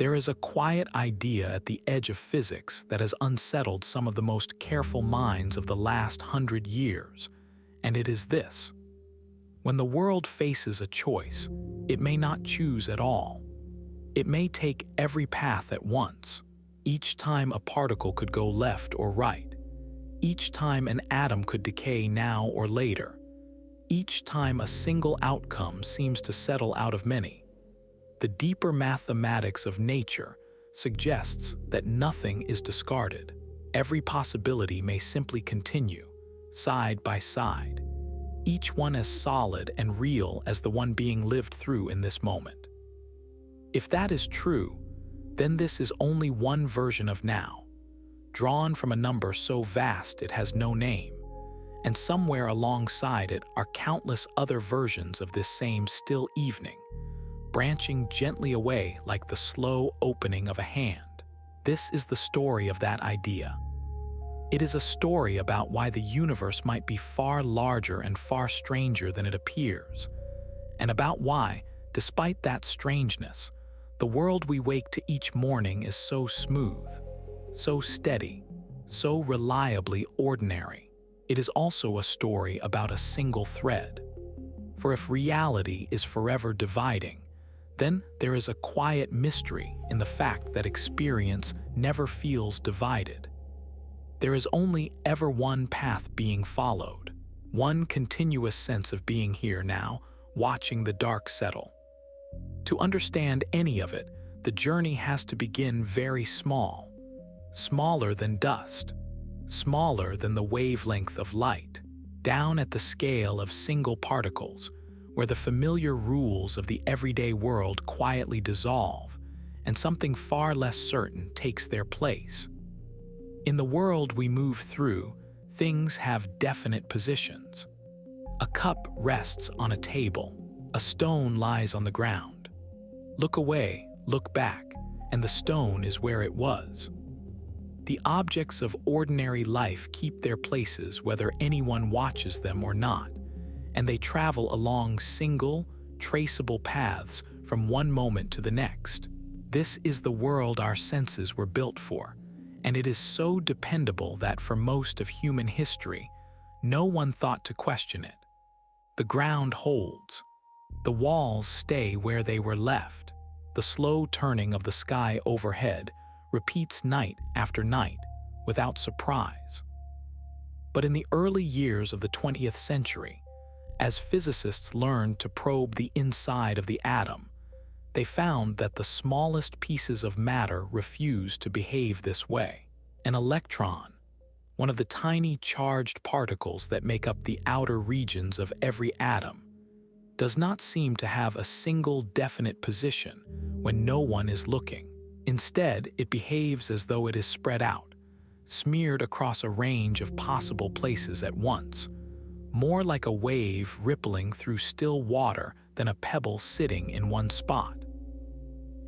There is a quiet idea at the edge of physics that has unsettled some of the most careful minds of the last 100 years, and it is this. When the world faces a choice, it may not choose at all. It may take every path at once. Each time a particle could go left or right. Each time an atom could decay now or later. Each time a single outcome seems to settle out of many. The deeper mathematics of nature suggests that nothing is discarded. Every possibility may simply continue, side by side, each one as solid and real as the one being lived through in this moment. If that is true, then this is only one version of now, drawn from a number so vast it has no name, and somewhere alongside it are countless other versions of this same still evening, branching gently away like the slow opening of a hand. This is the story of that idea. It is a story about why the universe might be far larger and far stranger than it appears, and about why, despite that strangeness, the world we wake to each morning is so smooth, so steady, so reliably ordinary. It is also a story about a single thread. For if reality is forever dividing, then there is a quiet mystery in the fact that experience never feels divided. There is only ever one path being followed, one continuous sense of being here now, watching the dark settle. To understand any of it, the journey has to begin very small, smaller than dust, smaller than the wavelength of light, down at the scale of single particles, where the familiar rules of the everyday world quietly dissolve and something far less certain takes their place. In the world we move through, things have definite positions. A cup rests on a table, a stone lies on the ground. Look away, look back, and the stone is where it was. The objects of ordinary life keep their places whether anyone watches them or not, and they travel along single, traceable paths from one moment to the next. This is the world our senses were built for, and it is so dependable that for most of human history, no one thought to question it. The ground holds. The walls stay where they were left. The slow turning of the sky overhead repeats night after night without surprise. But in the early years of the 20th century, as physicists learned to probe the inside of the atom, they found that the smallest pieces of matter refused to behave this way. An electron, one of the tiny charged particles that make up the outer regions of every atom, does not seem to have a single definite position when no one is looking. Instead, it behaves as though it is spread out, smeared across a range of possible places at once, more like a wave rippling through still water than a pebble sitting in one spot.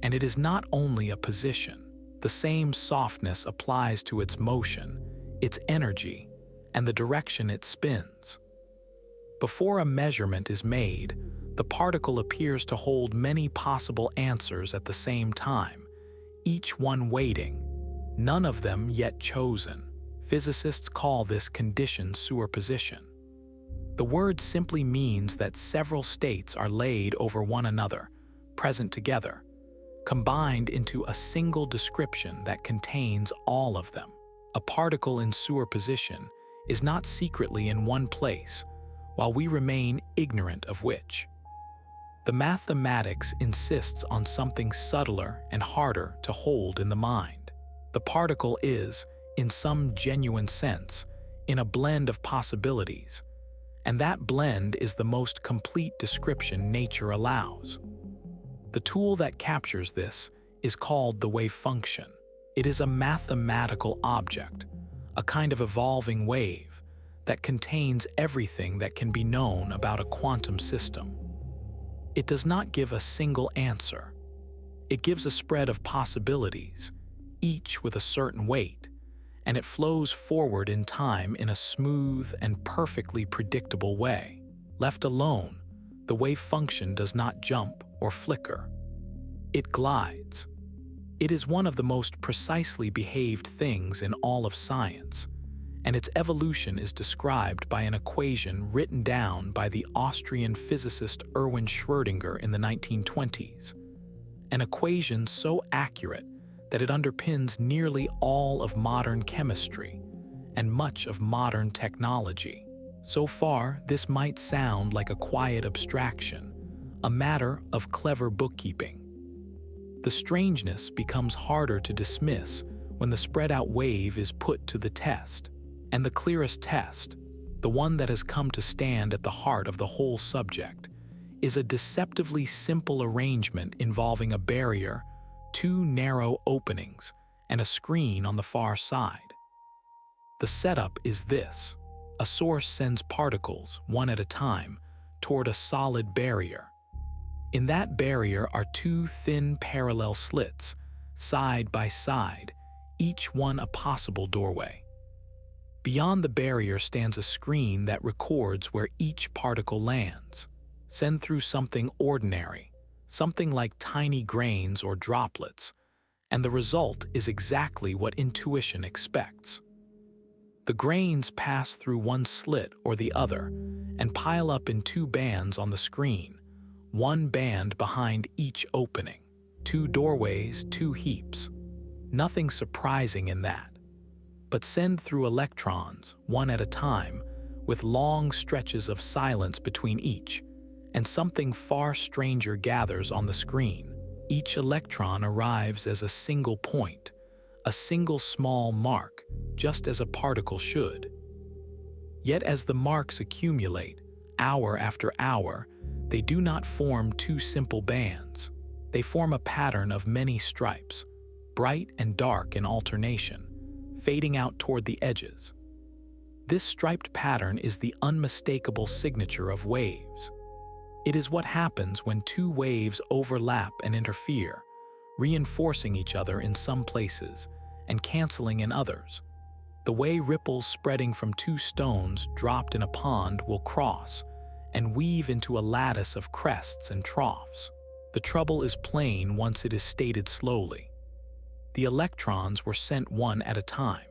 And it is not only a position. The same softness applies to its motion, its energy, and the direction it spins. Before a measurement is made, the particle appears to hold many possible answers at the same time, each one waiting, none of them yet chosen. Physicists call this condition superposition. The word simply means that several states are laid over one another, present together, combined into a single description that contains all of them. A particle in superposition is not secretly in one place, while we remain ignorant of which. The mathematics insists on something subtler and harder to hold in the mind. The particle is, in some genuine sense, in a blend of possibilities, and that blend is the most complete description nature allows. The tool that captures this is called the wave function. It is a mathematical object, a kind of evolving wave, that contains everything that can be known about a quantum system. It does not give a single answer. It gives a spread of possibilities, each with a certain weight, and it flows forward in time in a smooth and perfectly predictable way. Left alone, the wave function does not jump or flicker. It glides. It is one of the most precisely behaved things in all of science, and its evolution is described by an equation written down by the Austrian physicist Erwin Schrödinger in the 1920s. An equation so accurate that it underpins nearly all of modern chemistry and much of modern technology. So far, this might sound like a quiet abstraction, a matter of clever bookkeeping. The strangeness becomes harder to dismiss when the spread-out wave is put to the test. And the clearest test, the one that has come to stand at the heart of the whole subject, is a deceptively simple arrangement involving a barrier, two narrow openings, and a screen on the far side. The setup is this. A source sends particles, one at a time, toward a solid barrier. In that barrier are two thin parallel slits, side by side, each one a possible doorway. Beyond the barrier stands a screen that records where each particle lands. Send through something ordinary, something like tiny grains or droplets, and the result is exactly what intuition expects. The grains pass through one slit or the other and pile up in two bands on the screen, one band behind each opening. Two doorways, two heaps. Nothing surprising in that. But send through electrons, one at a time, with long stretches of silence between each, and something far stranger gathers on the screen. Each electron arrives as a single point, a single small mark, just as a particle should. Yet as the marks accumulate, hour after hour, they do not form two simple bands. They form a pattern of many stripes, bright and dark in alternation, fading out toward the edges. This striped pattern is the unmistakable signature of waves. It is what happens when two waves overlap and interfere, reinforcing each other in some places and canceling in others. The way ripples spreading from two stones dropped in a pond will cross and weave into a lattice of crests and troughs. The trouble is plain once it is stated slowly. The electrons were sent one at a time.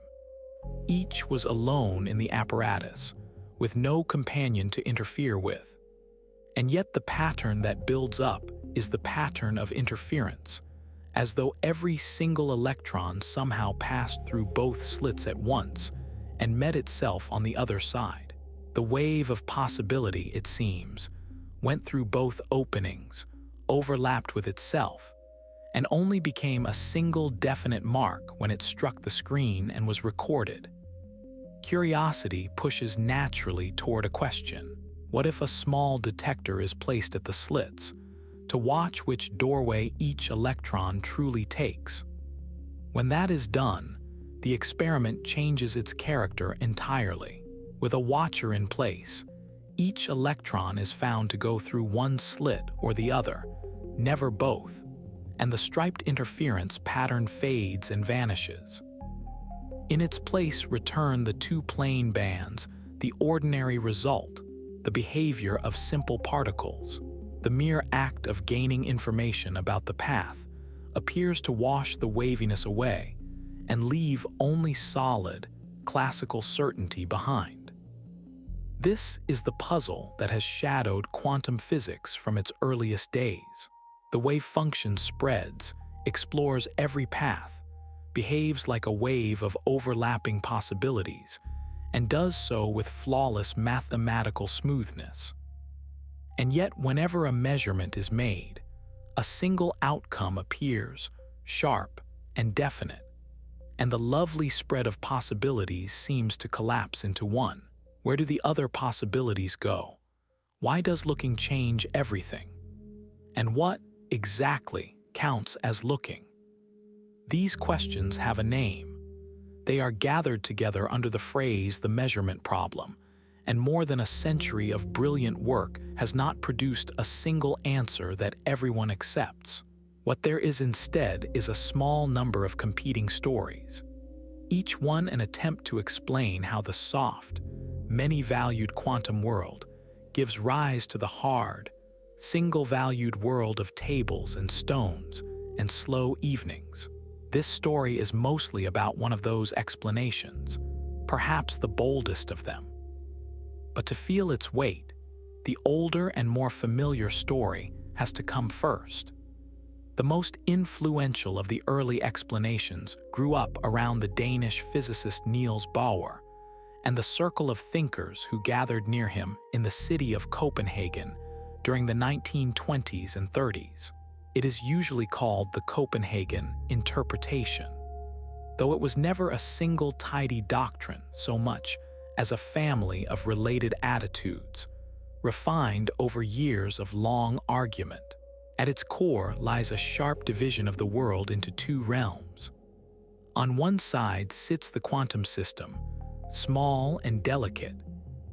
Each was alone in the apparatus, with no companion to interfere with. And yet the pattern that builds up is the pattern of interference, as though every single electron somehow passed through both slits at once and met itself on the other side. The wave of possibility, it seems, went through both openings, overlapped with itself, and only became a single definite mark when it struck the screen and was recorded. Curiosity pushes naturally toward a question. What if a small detector is placed at the slits, to watch which doorway each electron truly takes? When that is done, the experiment changes its character entirely. With a watcher in place, each electron is found to go through one slit or the other, never both, and the striped interference pattern fades and vanishes. In its place return the two plane bands, the ordinary result, the behavior of simple particles. The mere act of gaining information about the path appears to wash the waviness away and leave only solid, classical certainty behind. This is the puzzle that has shadowed quantum physics from its earliest days. The wave function spreads, explores every path, behaves like a wave of overlapping possibilities, and does so with flawless mathematical smoothness. And yet, whenever a measurement is made, a single outcome appears, sharp and definite, and the lovely spread of possibilities seems to collapse into one. Where do the other possibilities go? Why does looking change everything? And what, exactly, counts as looking? These questions have a name. They are gathered together under the phrase the measurement problem, and more than a century of brilliant work has not produced a single answer that everyone accepts. What there is instead is a small number of competing stories, each one an attempt to explain how the soft, many-valued quantum world gives rise to the hard, single-valued world of tables and stones and slow evenings. This story is mostly about one of those explanations, perhaps the boldest of them. But to feel its weight, the older and more familiar story has to come first. The most influential of the early explanations grew up around the Danish physicist Niels Bohr and the circle of thinkers who gathered near him in the city of Copenhagen during the 1920s and 30s. It is usually called the Copenhagen interpretation, though it was never a single tidy doctrine so much as a family of related attitudes, refined over years of long argument. At its core lies a sharp division of the world into two realms. On one side sits the quantum system, small and delicate,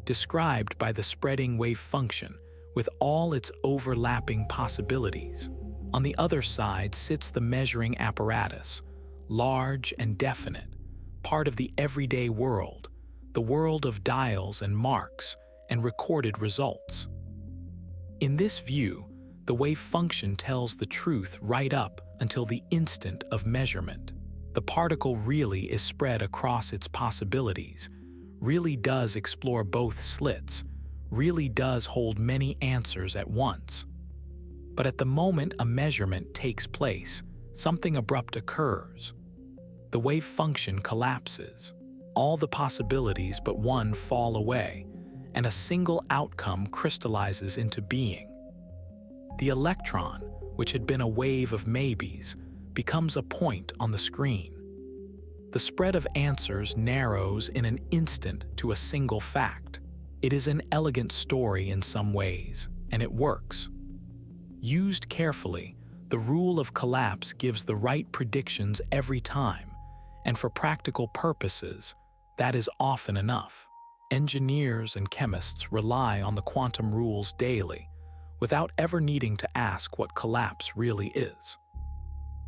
described by the spreading wave function with all its overlapping possibilities. On the other side sits the measuring apparatus, large and definite, part of the everyday world, the world of dials and marks and recorded results. In this view, the wave function tells the truth right up until the instant of measurement. The particle really is spread across its possibilities, really does explore both slits, really does hold many answers at once. But at the moment a measurement takes place, something abrupt occurs. The wave function collapses. All the possibilities but one fall away, and a single outcome crystallizes into being. The electron, which had been a wave of maybes, becomes a point on the screen. The spread of answers narrows in an instant to a single fact. It is an elegant story in some ways, and it works. Used carefully, the rule of collapse gives the right predictions every time, and for practical purposes, that is often enough. Engineers and chemists rely on the quantum rules daily, without ever needing to ask what collapse really is.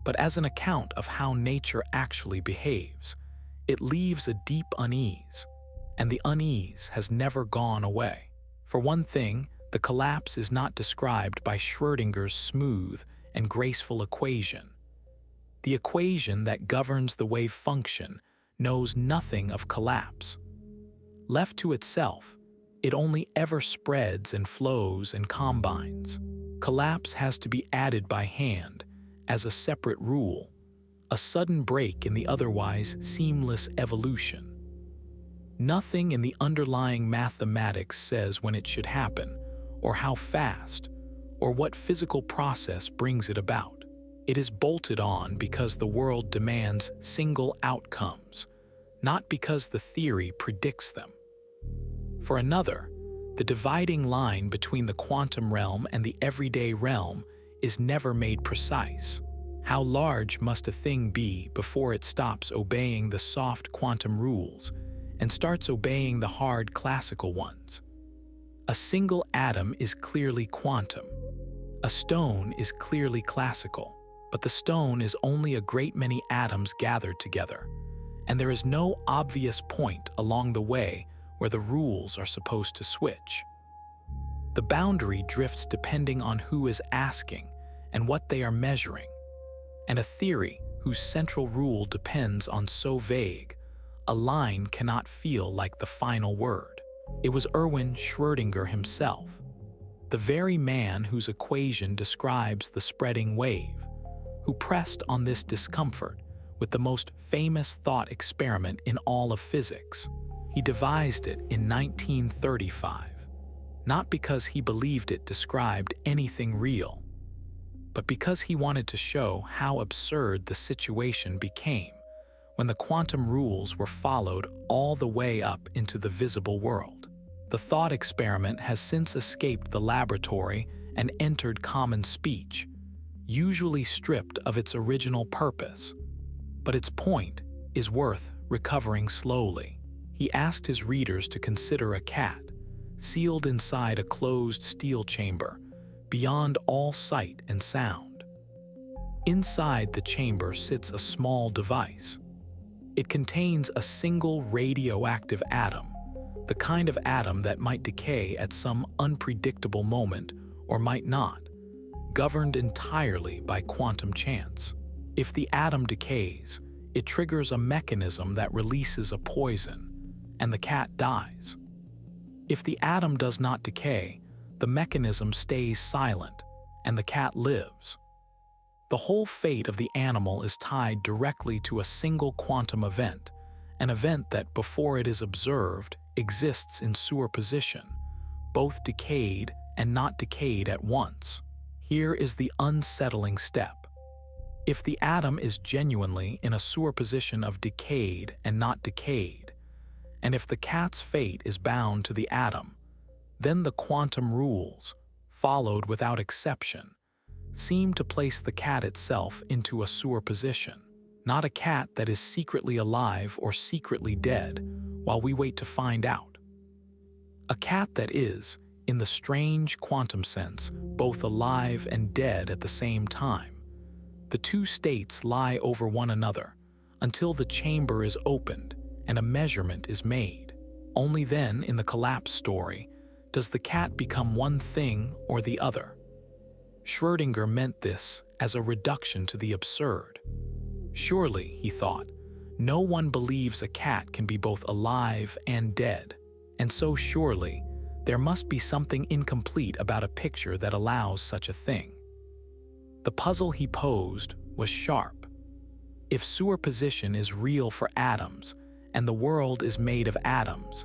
But as an account of how nature actually behaves, it leaves a deep unease, and the unease has never gone away. For one thing, the collapse is not described by Schrödinger's smooth and graceful equation. The equation that governs the wave function knows nothing of collapse. Left to itself, it only ever spreads and flows and combines. Collapse has to be added by hand, as a separate rule, a sudden break in the otherwise seamless evolution. Nothing in the underlying mathematics says when it should happen, or how fast, or what physical process brings it about. It is bolted on because the world demands single outcomes, not because the theory predicts them. For another, the dividing line between the quantum realm and the everyday realm is never made precise. How large must a thing be before it stops obeying the soft quantum rules and starts obeying the hard classical ones? A single atom is clearly quantum. A stone is clearly classical, but the stone is only a great many atoms gathered together, and there is no obvious point along the way where the rules are supposed to switch. The boundary drifts depending on who is asking and what they are measuring, and a theory whose central rule depends on so vague, a line cannot feel like the final word. It was Erwin Schrödinger himself, the very man whose equation describes the spreading wave, who pressed on this discomfort with the most famous thought experiment in all of physics. He devised it in 1935, not because he believed it described anything real, but because he wanted to show how absurd the situation became when the quantum rules were followed all the way up into the visible world. The thought experiment has since escaped the laboratory and entered common speech, usually stripped of its original purpose, but its point is worth recovering slowly. He asked his readers to consider a cat, sealed inside a closed steel chamber, beyond all sight and sound. Inside the chamber sits a small device. It contains a single radioactive atom, the kind of atom that might decay at some unpredictable moment or might not, governed entirely by quantum chance. If the atom decays, it triggers a mechanism that releases a poison, and the cat dies. If the atom does not decay, the mechanism stays silent, and the cat lives. The whole fate of the animal is tied directly to a single quantum event, an event that, before it is observed, exists in superposition, both decayed and not decayed at once. Here is the unsettling step. If the atom is genuinely in a superposition of decayed and not decayed, and if the cat's fate is bound to the atom, then the quantum rules, followed without exception, seem to place the cat itself into a superposition, not a cat that is secretly alive or secretly dead while we wait to find out. A cat that is, in the strange quantum sense, both alive and dead at the same time. The two states lie over one another until the chamber is opened and a measurement is made. Only then, in the collapse story, does the cat become one thing or the other. Schrödinger meant this as a reduction to the absurd. Surely, he thought, no one believes a cat can be both alive and dead, and so surely, there must be something incomplete about a picture that allows such a thing. The puzzle he posed was sharp. If superposition is real for atoms, and the world is made of atoms,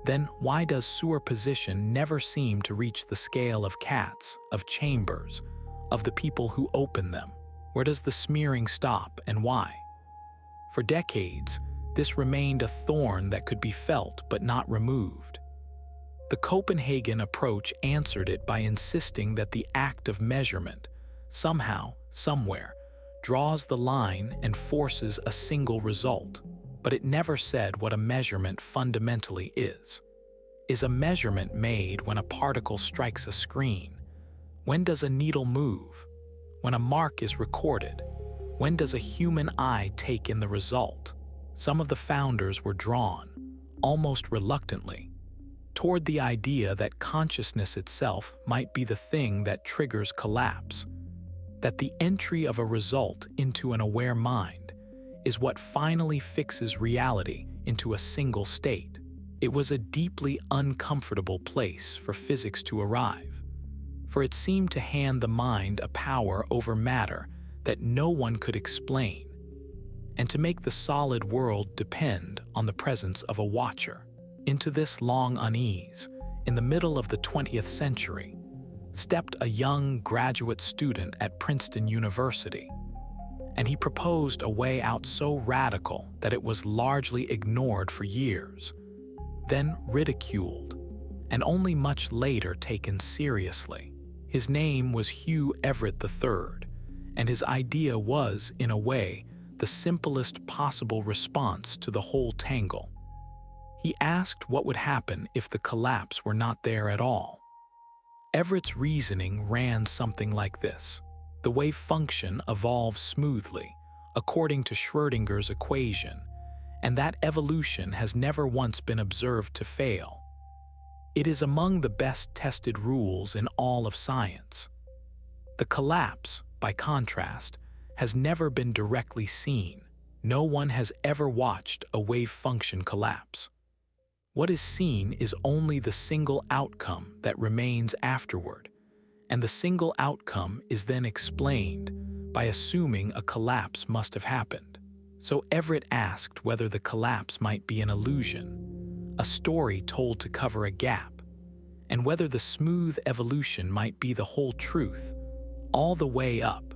then why does superposition never seem to reach the scale of cats, of chambers, of the people who open them? Where does the smearing stop, and why? For decades, this remained a thorn that could be felt but not removed. The Copenhagen approach answered it by insisting that the act of measurement, somehow, somewhere, draws the line and forces a single result, but it never said what a measurement fundamentally is. Is a measurement made when a particle strikes a screen? When does a needle move? When a mark is recorded? When does a human eye take in the result? Some of the founders were drawn, almost reluctantly, toward the idea that consciousness itself might be the thing that triggers collapse, that the entry of a result into an aware mind is what finally fixes reality into a single state. It was a deeply uncomfortable place for physics to arrive, for it seemed to hand the mind a power over matter that no one could explain, and to make the solid world depend on the presence of a watcher. Into this long unease, in the middle of the 20th century, stepped a young graduate student at Princeton University, and he proposed a way out so radical that it was largely ignored for years, then ridiculed, and only much later taken seriously. His name was Hugh Everett III, and his idea was, in a way, the simplest possible response to the whole tangle. He asked what would happen if the collapse were not there at all. Everett's reasoning ran something like this. The wave function evolves smoothly, according to Schrödinger's equation, and that evolution has never once been observed to fail. It is among the best tested rules in all of science. The collapse, by contrast, has never been directly seen. No one has ever watched a wave function collapse. What is seen is only the single outcome that remains afterward, and the single outcome is then explained by assuming a collapse must have happened. So Everett asked whether the collapse might be an illusion, a story told to cover a gap, and whether the smooth evolution might be the whole truth, all the way up,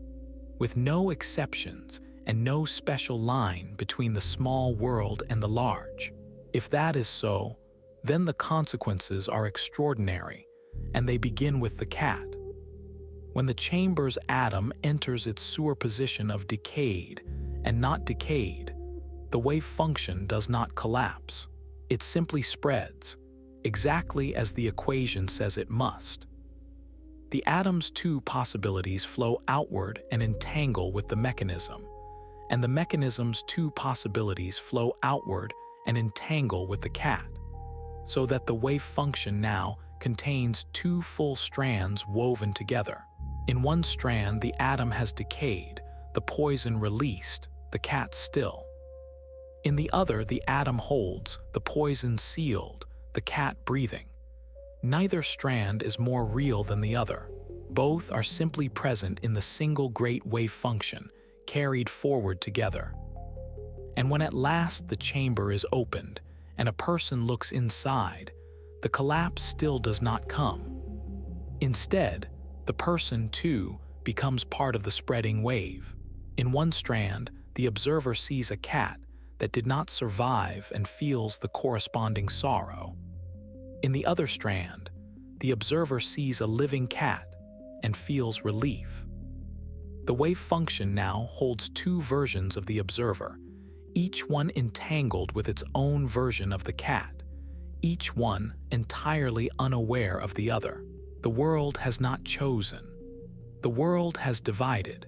with no exceptions and no special line between the small world and the large. If that is so, then the consequences are extraordinary, and they begin with the cat. When the chamber's atom enters its superposition of decayed and not decayed, the wave function does not collapse. It simply spreads, exactly as the equation says it must. The atom's two possibilities flow outward and entangle with the mechanism, and the mechanism's two possibilities flow outward and entangle with the cat, so that the wave function now contains two full strands woven together. In one strand, the atom has decayed, the poison released, the cat still. In the other, the atom holds, the poison sealed, the cat breathing. Neither strand is more real than the other. Both are simply present in the single great wave function, carried forward together. And when at last the chamber is opened, and a person looks inside, the collapse still does not come. Instead, the person, too, becomes part of the spreading wave. In one strand, the observer sees a cat that did not survive and feels the corresponding sorrow. In the other strand, the observer sees a living cat and feels relief. The wave function now holds two versions of the observer, each one entangled with its own version of the cat, each one entirely unaware of the other. The world has not chosen. The world has divided.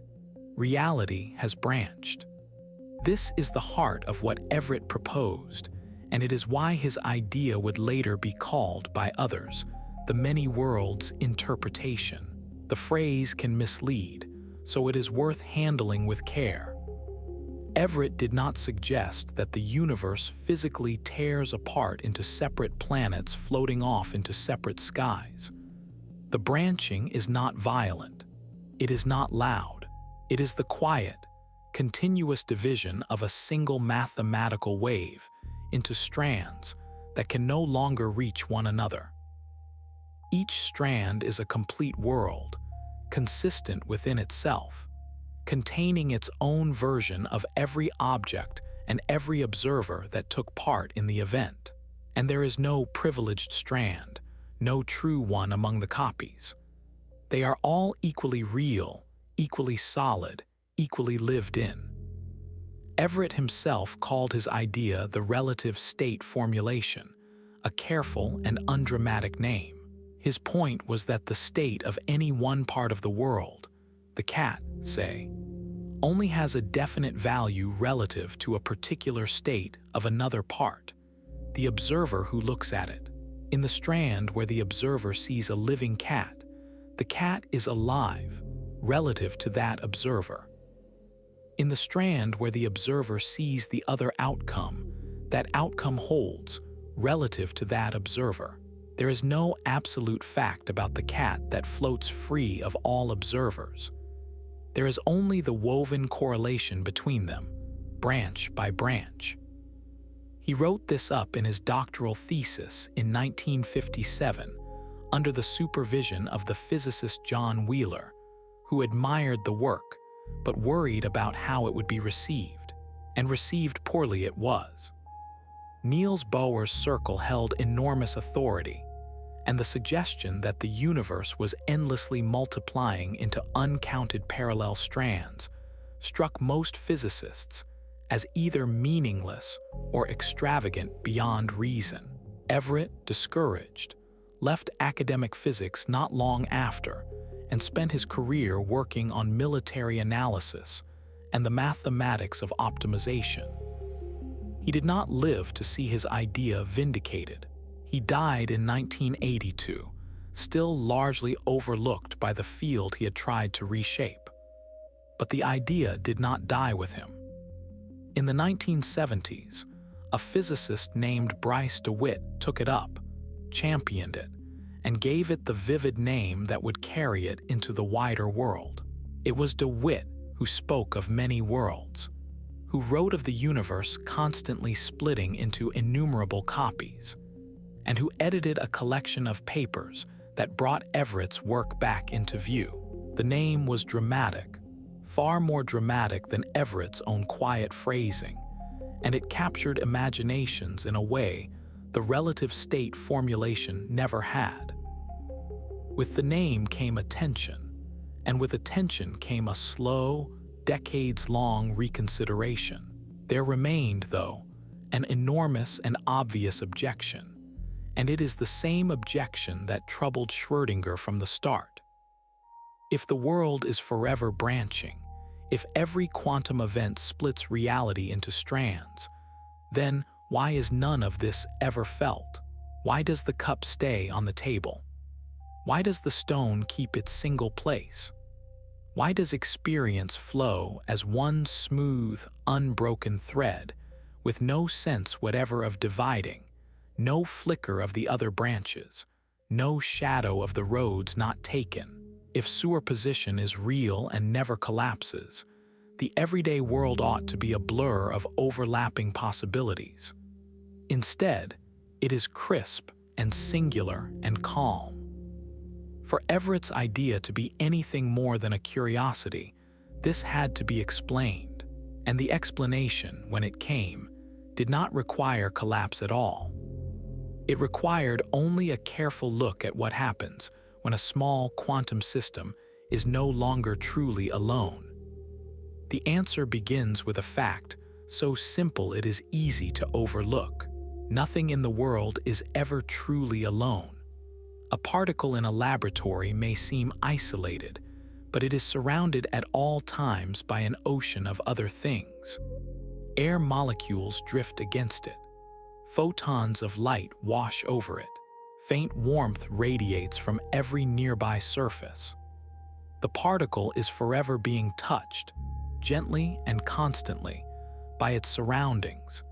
Reality has branched. This is the heart of what Everett proposed, and it is why his idea would later be called by others the many worlds interpretation. The phrase can mislead, so it is worth handling with care. Everett did not suggest that the universe physically tears apart into separate planets floating off into separate skies. The branching is not violent. It is not loud. It is the quiet, continuous division of a single mathematical wave into strands that can no longer reach one another. Each strand is a complete world, consistent within itself, containing its own version of every object and every observer that took part in the event. And there is no privileged strand, no true one among the copies. They are all equally real, equally solid, equally lived in. Everett himself called his idea the relative state formulation, a careful and undramatic name. His point was that the state of any one part of the world, the cat, say, only has a definite value relative to a particular state of another part, the observer who looks at it. In the strand where the observer sees a living cat, the cat is alive relative to that observer. In the strand where the observer sees the other outcome, that outcome holds relative to that observer. There is no absolute fact about the cat that floats free of all observers. There is only the woven correlation between them, branch by branch. He wrote this up in his doctoral thesis in 1957 under the supervision of the physicist John Wheeler, who admired the work but worried about how it would be received, and received poorly it was. Niels Bohr's circle held enormous authority, and the suggestion that the universe was endlessly multiplying into uncounted parallel strands struck most physicists as either meaningless or extravagant beyond reason. Everett, discouraged, left academic physics not long after and spent his career working on military analysis and the mathematics of optimization. He did not live to see his idea vindicated. He died in 1982, still largely overlooked by the field he had tried to reshape. But the idea did not die with him. In the 1970s, a physicist named Bryce DeWitt took it up, championed it, and gave it the vivid name that would carry it into the wider world. It was DeWitt who spoke of many worlds, who wrote of the universe constantly splitting into innumerable copies, and who edited a collection of papers that brought Everett's work back into view. The name was dramatic, far more dramatic than Everett's own quiet phrasing, and it captured imaginations in a way the relative state formulation never had. With the name came attention, and with attention came a slow, decades-long reconsideration. There remained, though, an enormous and obvious objection, and it is the same objection that troubled Schrödinger from the start. If the world is forever branching, if every quantum event splits reality into strands, then why is none of this ever felt? Why does the cup stay on the table? Why does the stone keep its single place? Why does experience flow as one smooth, unbroken thread, with no sense whatever of dividing, no flicker of the other branches, no shadow of the roads not taken? If superposition is real and never collapses, the everyday world ought to be a blur of overlapping possibilities. Instead, it is crisp and singular and calm. For Everett's idea to be anything more than a curiosity, this had to be explained, and the explanation, when it came, did not require collapse at all. It required only a careful look at what happens when a small quantum system is no longer truly alone. The answer begins with a fact so simple it is easy to overlook. Nothing in the world is ever truly alone. A particle in a laboratory may seem isolated, but it is surrounded at all times by an ocean of other things. Air molecules drift against it. Photons of light wash over it. Faint warmth radiates from every nearby surface. The particle is forever being touched, gently and constantly, by its surroundings,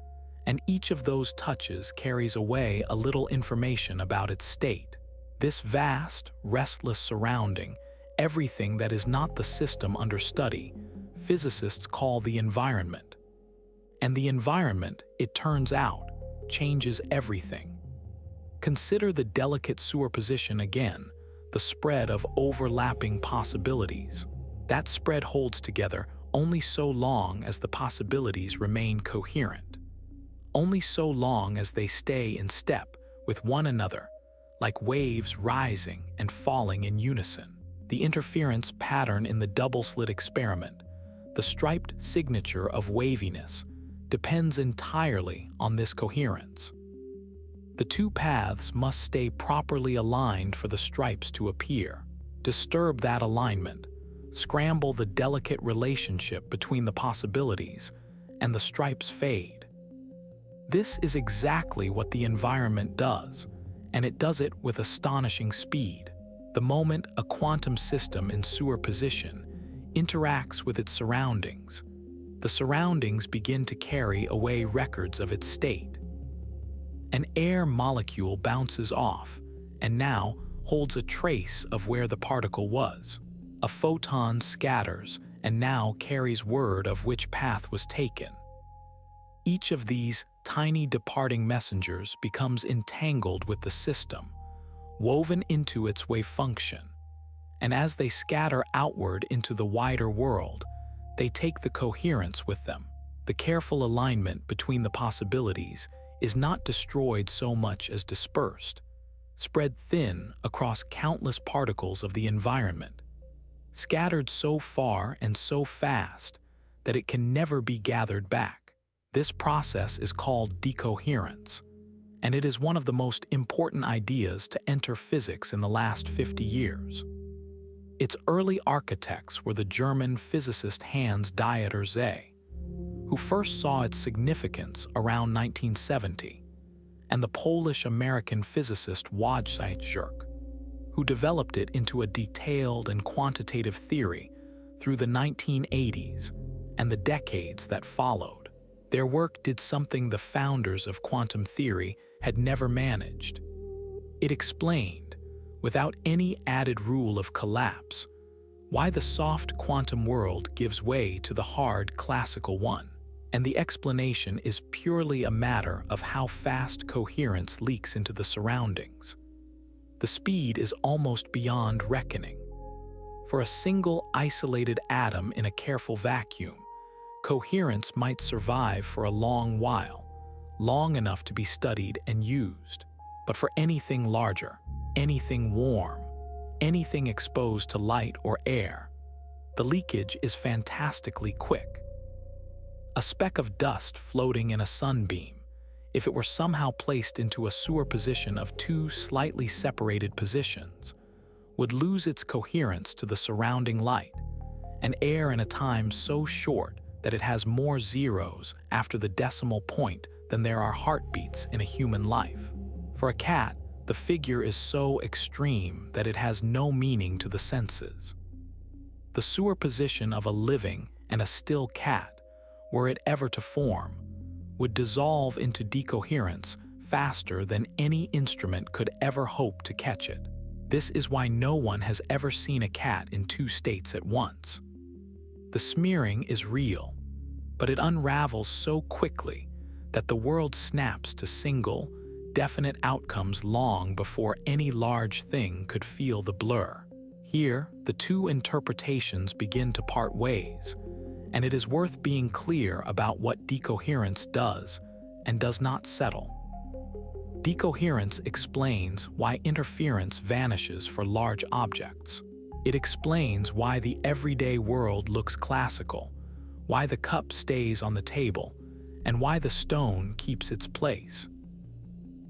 and each of those touches carries away a little information about its state. This vast, restless surrounding, everything that is not the system under study, physicists call the environment. And the environment, it turns out, changes everything. Consider the delicate superposition again, the spread of overlapping possibilities. That spread holds together only so long as the possibilities remain coherent, only so long as they stay in step with one another, like waves rising and falling in unison. The interference pattern in the double-slit experiment, the striped signature of waviness, depends entirely on this coherence. The two paths must stay properly aligned for the stripes to appear. Disturb that alignment, scramble the delicate relationship between the possibilities, and the stripes fade. This is exactly what the environment does, and it does it with astonishing speed. The moment a quantum system in superposition interacts with its surroundings, the surroundings begin to carry away records of its state. An air molecule bounces off, and now holds a trace of where the particle was. A photon scatters, and now carries word of which path was taken. Each of these tiny departing messengers becomes entangled with the system, woven into its wave function, and as they scatter outward into the wider world, they take the coherence with them. The careful alignment between the possibilities is not destroyed so much as dispersed, spread thin across countless particles of the environment, scattered so far and so fast that it can never be gathered back. This process is called decoherence, and it is one of the most important ideas to enter physics in the last 50 years. Its early architects were the German physicist Hans Dieter Zeh, who first saw its significance around 1970, and the Polish-American physicist Wojciech Zirk, who developed it into a detailed and quantitative theory through the 1980s and the decades that followed. Their work did something the founders of quantum theory had never managed. It explained, without any added rule of collapse, why the soft quantum world gives way to the hard classical one. And the explanation is purely a matter of how fast coherence leaks into the surroundings. The speed is almost beyond reckoning. For a single isolated atom in a careful vacuum, coherence might survive for a long while, long enough to be studied and used. But for anything larger, anything warm, anything exposed to light or air, the leakage is fantastically quick. A speck of dust floating in a sunbeam, if it were somehow placed into a superposition of two slightly separated positions, would lose its coherence to the surrounding light, and air in a time so short that it has more zeros after the decimal point than there are heartbeats in a human life. For a cat, the figure is so extreme that it has no meaning to the senses. The superposition of a living and a still cat, were it ever to form, would dissolve into decoherence faster than any instrument could ever hope to catch it. This is why no one has ever seen a cat in two states at once. The smearing is real, but it unravels so quickly that the world snaps to single, definite outcomes long before any large thing could feel the blur. Here, the two interpretations begin to part ways, and it is worth being clear about what decoherence does and does not settle. Decoherence explains why interference vanishes for large objects. It explains why the everyday world looks classical, why the cup stays on the table, and why the stone keeps its place.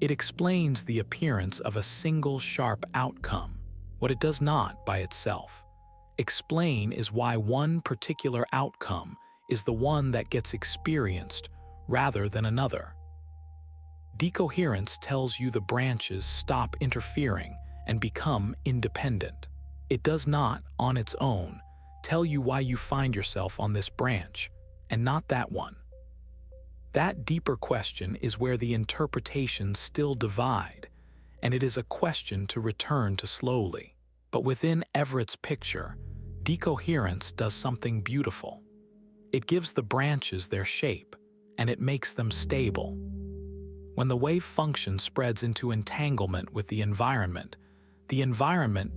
It explains the appearance of a single sharp outcome. What it does not, by itself, explain is why one particular outcome is the one that gets experienced rather than another. Decoherence tells you the branches stop interfering and become independent. It does not, on its own, tell you why you find yourself on this branch, and not that one. That deeper question is where the interpretations still divide, and it is a question to return to slowly. But within Everett's picture, decoherence does something beautiful. It gives the branches their shape, and it makes them stable. When the wave function spreads into entanglement with the environment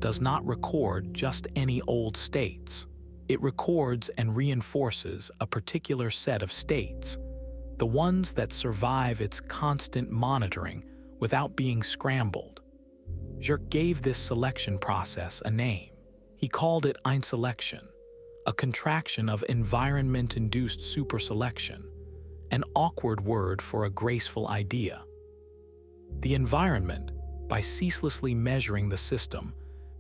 does not record just any old states. It records and reinforces a particular set of states, the ones that survive its constant monitoring without being scrambled. Schur gave this selection process a name. He called it einselection, a contraction of environment-induced superselection, an awkward word for a graceful idea. The environment, by ceaselessly measuring the system,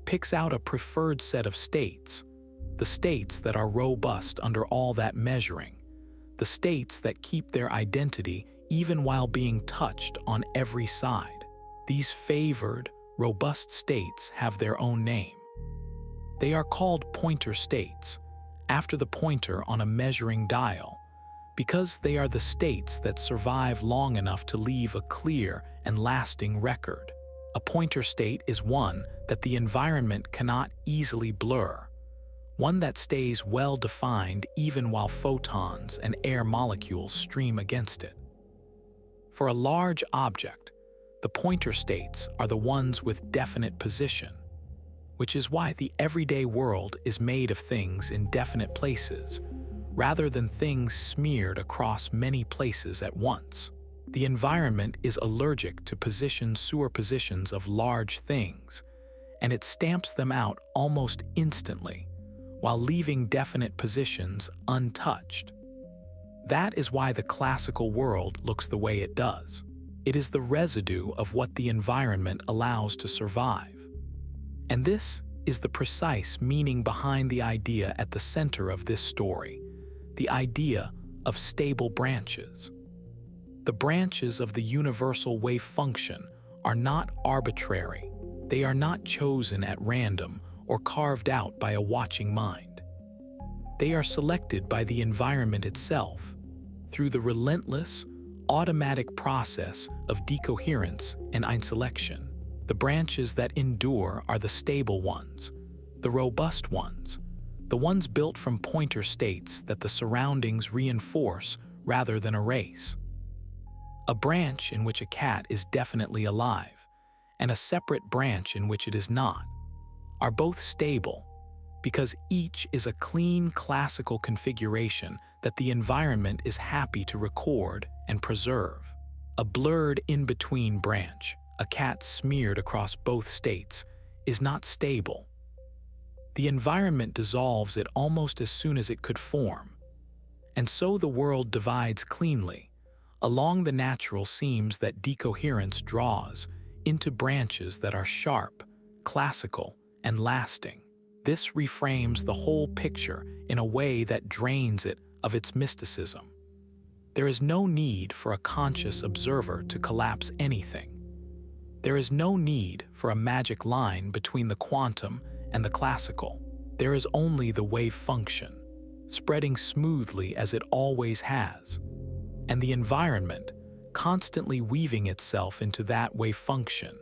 picks out a preferred set of states, the states that are robust under all that measuring, the states that keep their identity even while being touched on every side. These favored, robust states have their own name. They are called pointer states, after the pointer on a measuring dial, because they are the states that survive long enough to leave a clear and lasting record. A pointer state is one that the environment cannot easily blur, one that stays well defined even while photons and air molecules stream against it. For a large object, the pointer states are the ones with definite position, which is why the everyday world is made of things in definite places, rather than things smeared across many places at once. The environment is allergic to position superpositions of large things, and it stamps them out almost instantly, while leaving definite positions untouched. That is why the classical world looks the way it does. It is the residue of what the environment allows to survive. And this is the precise meaning behind the idea at the center of this story, the idea of stable branches. The branches of the universal wave function are not arbitrary. They are not chosen at random or carved out by a watching mind. They are selected by the environment itself through the relentless, automatic process of decoherence and einselection. The branches that endure are the stable ones, the robust ones, the ones built from pointer states that the surroundings reinforce rather than erase. A branch in which a cat is definitely alive, and a separate branch in which it is not, are both stable because each is a clean classical configuration that the environment is happy to record and preserve. A blurred in-between branch, a cat smeared across both states, is not stable. The environment dissolves it almost as soon as it could form. And so the world divides cleanly, along the natural seams that decoherence draws, into branches that are sharp, classical, and lasting. This reframes the whole picture in a way that drains it of its mysticism. There is no need for a conscious observer to collapse anything. There is no need for a magic line between the quantum and the classical. There is only the wave function, spreading smoothly as it always has, and the environment constantly weaving itself into that wave function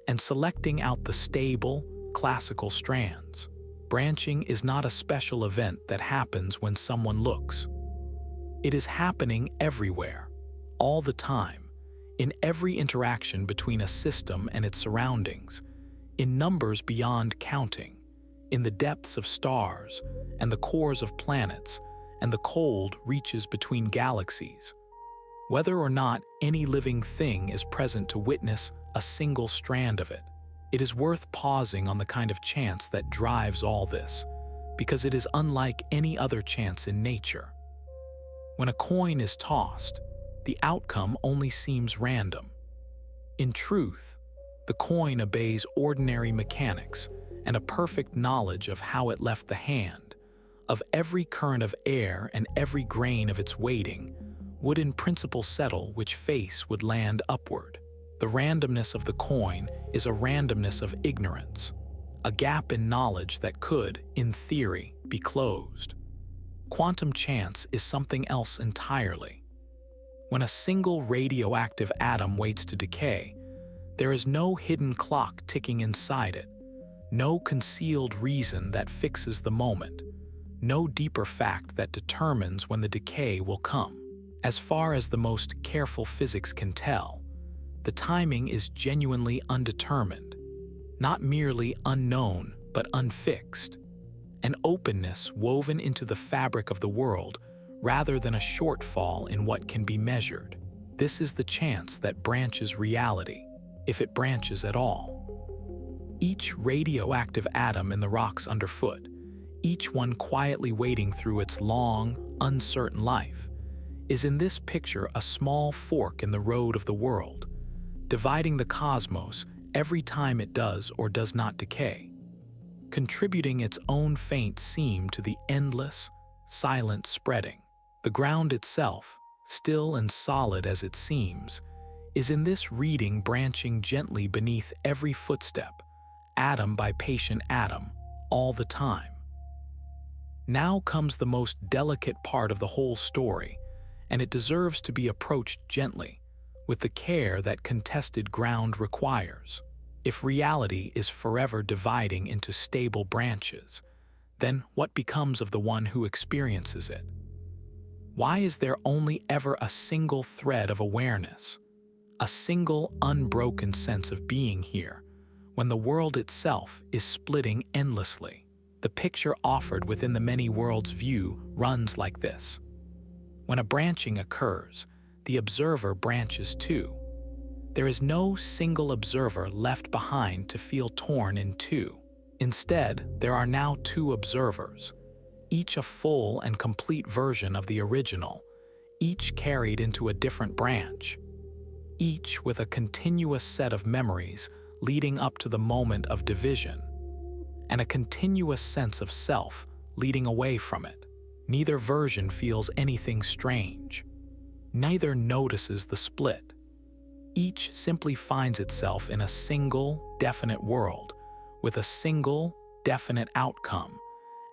and selecting out the stable, classical strands. Branching is not a special event that happens when someone looks. It is happening everywhere, all the time, in every interaction between a system and its surroundings, in numbers beyond counting, in the depths of stars and the cores of planets and the cold reaches between galaxies. Whether or not any living thing is present to witness a single strand of it, it is worth pausing on the kind of chance that drives all this, because it is unlike any other chance in nature. When a coin is tossed, the outcome only seems random. In truth, the coin obeys ordinary mechanics and a perfect knowledge of how it left the hand, of every current of air and every grain of its weighting, would in principle settle which face would land upward. The randomness of the coin is a randomness of ignorance, a gap in knowledge that could, in theory, be closed. Quantum chance is something else entirely. When a single radioactive atom waits to decay, there is no hidden clock ticking inside it, no concealed reason that fixes the moment, no deeper fact that determines when the decay will come. As far as the most careful physics can tell, the timing is genuinely undetermined, not merely unknown but unfixed, an openness woven into the fabric of the world rather than a shortfall in what can be measured. This is the chance that branches reality, if it branches at all. Each radioactive atom in the rocks underfoot, each one quietly waiting through its long, uncertain life, is in this picture a small fork in the road of the world, dividing the cosmos every time it does or does not decay, contributing its own faint seam to the endless, silent spreading. The ground itself, still and solid as it seems, is in this reading branching gently beneath every footstep, atom by patient atom, all the time. Now comes the most delicate part of the whole story, and it deserves to be approached gently, with the care that contested ground requires. If reality is forever dividing into stable branches, then what becomes of the one who experiences it? Why is there only ever a single thread of awareness, a single unbroken sense of being here, when the world itself is splitting endlessly? The picture offered within the many worlds view runs like this. When a branching occurs, the observer branches too. There is no single observer left behind to feel torn in two. Instead, there are now two observers, each a full and complete version of the original, each carried into a different branch, each with a continuous set of memories leading up to the moment of division, and a continuous sense of self leading away from it. Neither version feels anything strange. Neither notices the split. Each simply finds itself in a single, definite world, with a single, definite outcome,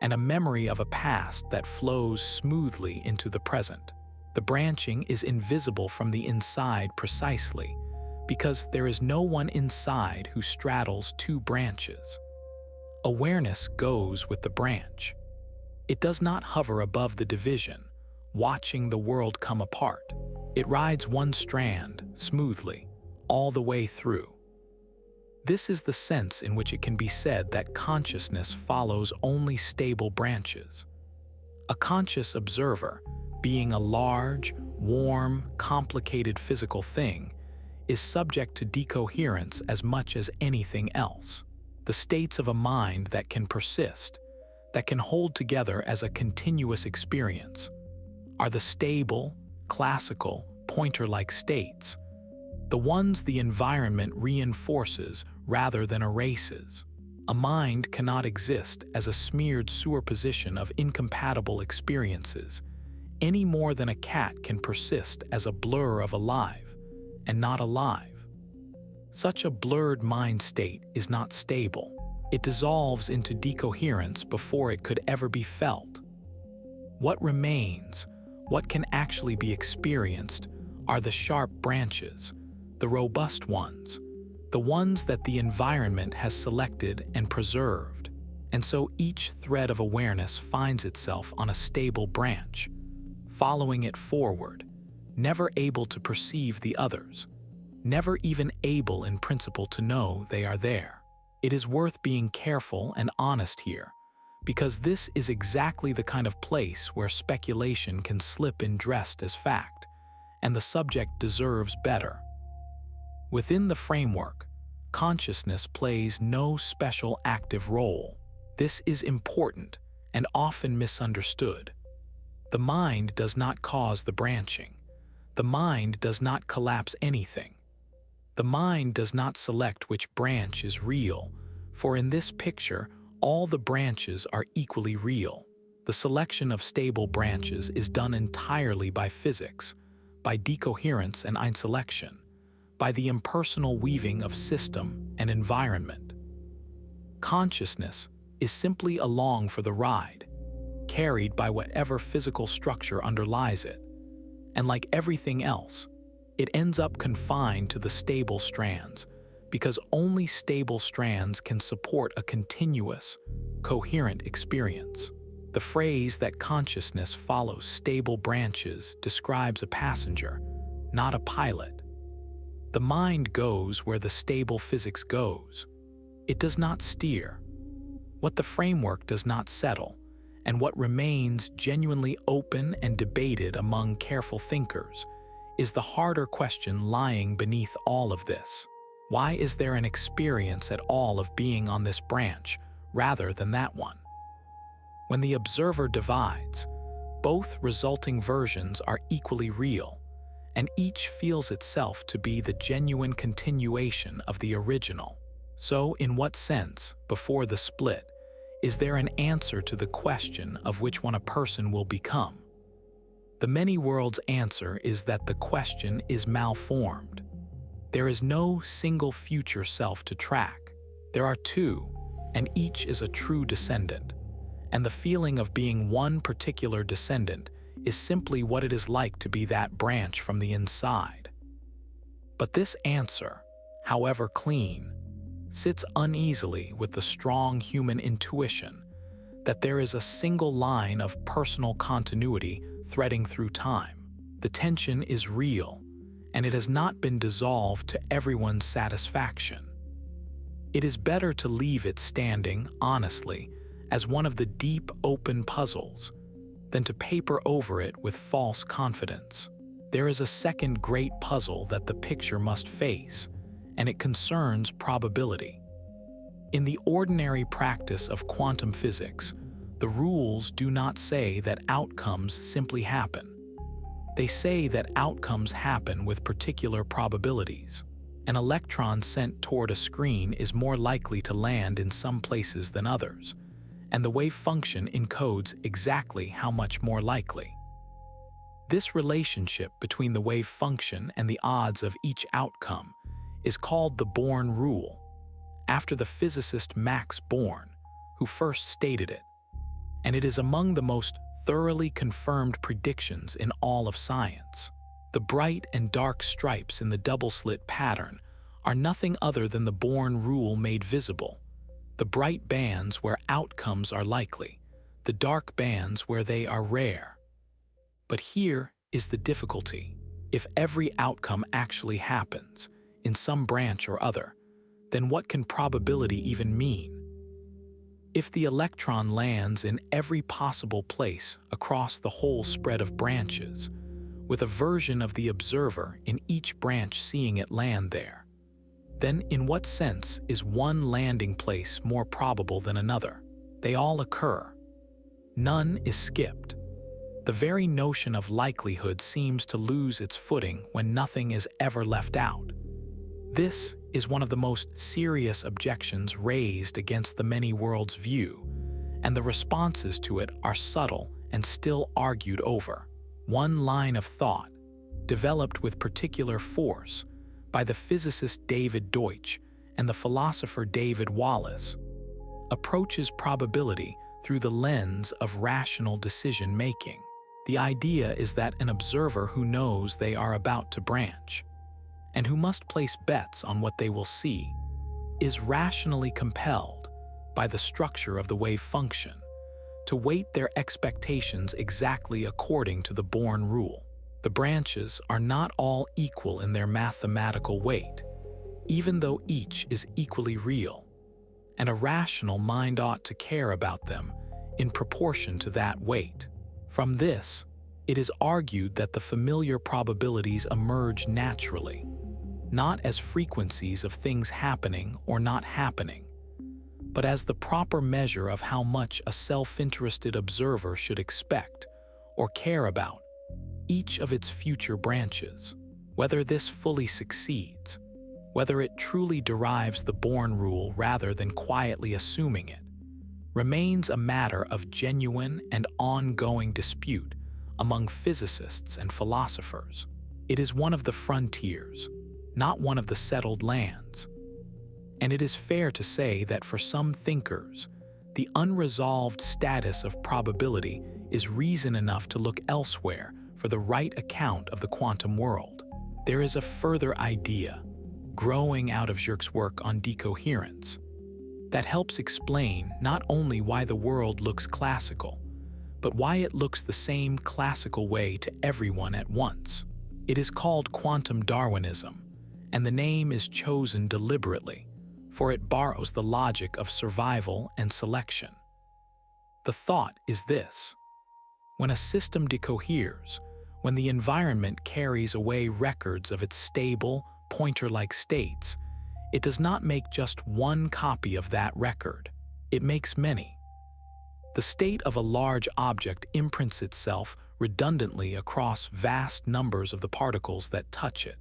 and a memory of a past that flows smoothly into the present. The branching is invisible from the inside precisely because there is no one inside who straddles two branches. Awareness goes with the branch. It does not hover above the division, watching the world come apart. It rides one strand smoothly, all the way through. This is the sense in which it can be said that consciousness follows only stable branches. A conscious observer, being a large, warm, complicated physical thing, is subject to decoherence as much as anything else. The states of a mind that can persist, that can hold together as a continuous experience, are the stable, classical, pointer-like states, the ones the environment reinforces rather than erases. A mind cannot exist as a smeared superposition of incompatible experiences, any more than a cat can persist as a blur of alive and not alive. Such a blurred mind state is not stable, It dissolves into decoherence before it could ever be felt. What remains, what can actually be experienced, are the sharp branches, the robust ones, the ones that the environment has selected and preserved. And so each thread of awareness finds itself on a stable branch, following it forward, never able to perceive the others, never even able in principle to know they are there. It is worth being careful and honest here, because this is exactly the kind of place where speculation can slip in dressed as fact, and the subject deserves better. Within the framework, consciousness plays no special active role. This is important and often misunderstood. The mind does not cause the branching. The mind does not collapse anything. The mind does not select which branch is real, for in this picture, all the branches are equally real. The selection of stable branches is done entirely by physics, by decoherence and einselection, by the impersonal weaving of system and environment. Consciousness is simply along for the ride, carried by whatever physical structure underlies it. And like everything else, it ends up confined to the stable strands, because only stable strands can support a continuous, coherent experience. The phrase that consciousness follows stable branches describes a passenger, not a pilot. The mind goes where the stable physics goes. It does not steer. What the framework does not settle, and what remains genuinely open and debated among careful thinkers, is the harder question lying beneath all of this. Why is there an experience at all of being on this branch rather than that one? When the observer divides, both resulting versions are equally real, and each feels itself to be the genuine continuation of the original. So, in what sense, before the split, is there an answer to the question of which one a person will become? The many worlds answer is that the question is malformed. There is no single future self to track. There are two, and each is a true descendant. And the feeling of being one particular descendant is simply what it is like to be that branch from the inside. But this answer, however clean, sits uneasily with the strong human intuition that there is a single line of personal continuity threading through time. The tension is real, and it has not been dissolved to everyone's satisfaction. It is better to leave it standing, honestly, as one of the deep, open puzzles, than to paper over it with false confidence. There is a second great puzzle that the picture must face, and it concerns probability. In the ordinary practice of quantum physics, the rules do not say that outcomes simply happen. They say that outcomes happen with particular probabilities. An electron sent toward a screen is more likely to land in some places than others, and the wave function encodes exactly how much more likely. This relationship between the wave function and the odds of each outcome is called the Born rule, after the physicist Max Born, who first stated it, and it is among the most thoroughly confirmed predictions in all of science. The bright and dark stripes in the double-slit pattern are nothing other than the Born rule made visible. The bright bands where outcomes are likely, the dark bands where they are rare. But here is the difficulty. If every outcome actually happens, in some branch or other, then what can probability even mean? If the electron lands in every possible place across the whole spread of branches, with a version of the observer in each branch seeing it land there, then in what sense is one landing place more probable than another? They all occur. None is skipped. The very notion of likelihood seems to lose its footing when nothing is ever left out. This is one of the most serious objections raised against the many worlds view, and the responses to it are subtle and still argued over. One line of thought, developed with particular force by the physicist David Deutsch and the philosopher David Wallace, approaches probability through the lens of rational decision-making. The idea is that an observer who knows they are about to branch, and who must place bets on what they will see, is rationally compelled by the structure of the wave function to weight their expectations exactly according to the Born rule. The branches are not all equal in their mathematical weight, even though each is equally real, and a rational mind ought to care about them in proportion to that weight. From this, it is argued that the familiar probabilities emerge naturally, not as frequencies of things happening or not happening, but as the proper measure of how much a self-interested observer should expect or care about each of its future branches. Whether this fully succeeds, whether it truly derives the Born rule rather than quietly assuming it, remains a matter of genuine and ongoing dispute among physicists and philosophers. It is one of the frontiers, not one of the settled lands. And it is fair to say that for some thinkers, the unresolved status of probability is reason enough to look elsewhere for the right account of the quantum world. There is a further idea, growing out of Jacques' work on decoherence, that helps explain not only why the world looks classical, but why it looks the same classical way to everyone at once. It is called quantum Darwinism, and the name is chosen deliberately, for it borrows the logic of survival and selection. The thought is this: when a system decoheres, when the environment carries away records of its stable, pointer-like states, it does not make just one copy of that record. It makes many. The state of a large object imprints itself redundantly across vast numbers of the particles that touch it,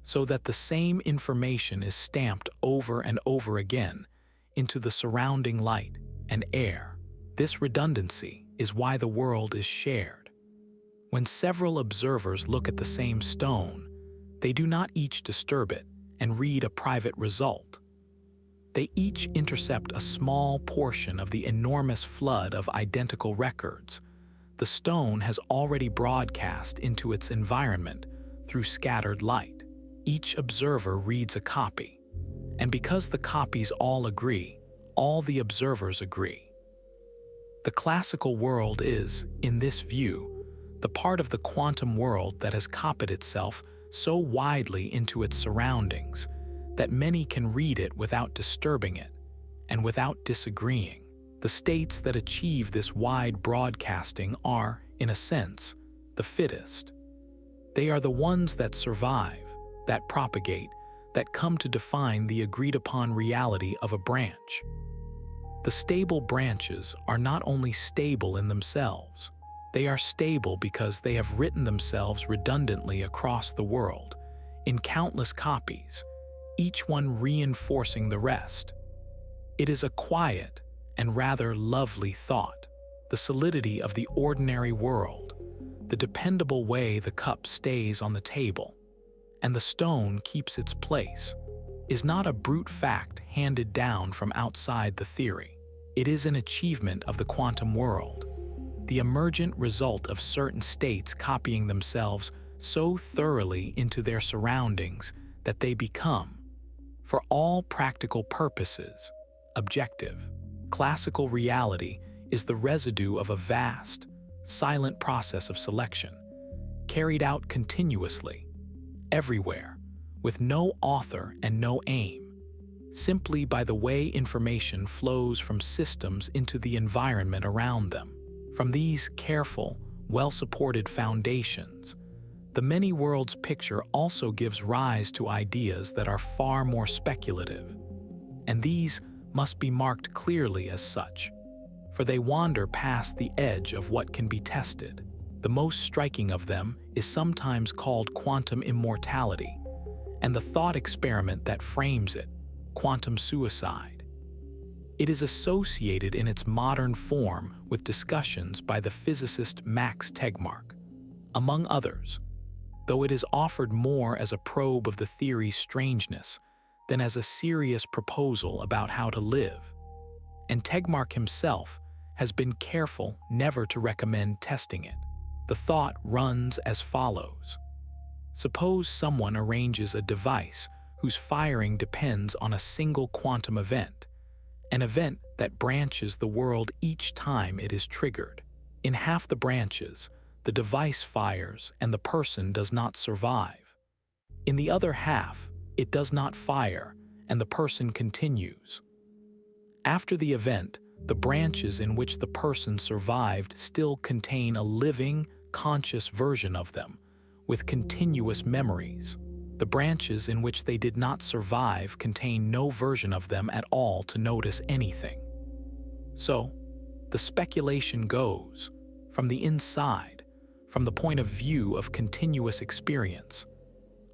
so that the same information is stamped over and over again into the surrounding light and air. This redundancy is why the world is shared. When several observers look at the same stone, they do not each disturb it and read a private result. They each intercept a small portion of the enormous flood of identical records the stone has already broadcast into its environment through scattered light. Each observer reads a copy, and because the copies all agree, all the observers agree. The classical world is, in this view, the part of the quantum world that has copied itself so widely into its surroundings that many can read it without disturbing it and without disagreeing. The states that achieve this wide broadcasting are, in a sense, the fittest. They are the ones that survive, that propagate, that come to define the agreed-upon reality of a branch. The stable branches are not only stable in themselves, they are stable because they have written themselves redundantly across the world, in countless copies, each one reinforcing the rest. It is a quiet and rather lovely thought, the solidity of the ordinary world, the dependable way the cup stays on the table, and the stone keeps its place, is not a brute fact handed down from outside the theory. It is an achievement of the quantum world, the emergent result of certain states copying themselves so thoroughly into their surroundings that they become, for all practical purposes, objective. Classical reality is the residue of a vast, silent process of selection, carried out continuously, everywhere, with no author and no aim, simply by the way information flows from systems into the environment around them. From these careful, well-supported foundations, the many worlds picture also gives rise to ideas that are far more speculative, and these must be marked clearly as such, for they wander past the edge of what can be tested. The most striking of them is sometimes called quantum immortality, and the thought experiment that frames it, quantum suicide. It is associated in its modern form with discussions by the physicist Max Tegmark, among others, though it is offered more as a probe of the theory's strangeness than as a serious proposal about how to live. and Tegmark himself has been careful never to recommend testing it. The thought runs as follows. Suppose someone arranges a device whose firing depends on a single quantum event, an event that branches the world each time it is triggered. In half the branches, the device fires and the person does not survive. In the other half, it does not fire and the person continues. After the event, the branches in which the person survived still contain a living, conscious version of them, with continuous memories. The branches in which they did not survive contain no version of them at all to notice anything. So, the speculation goes, from the inside, from the point of view of continuous experience,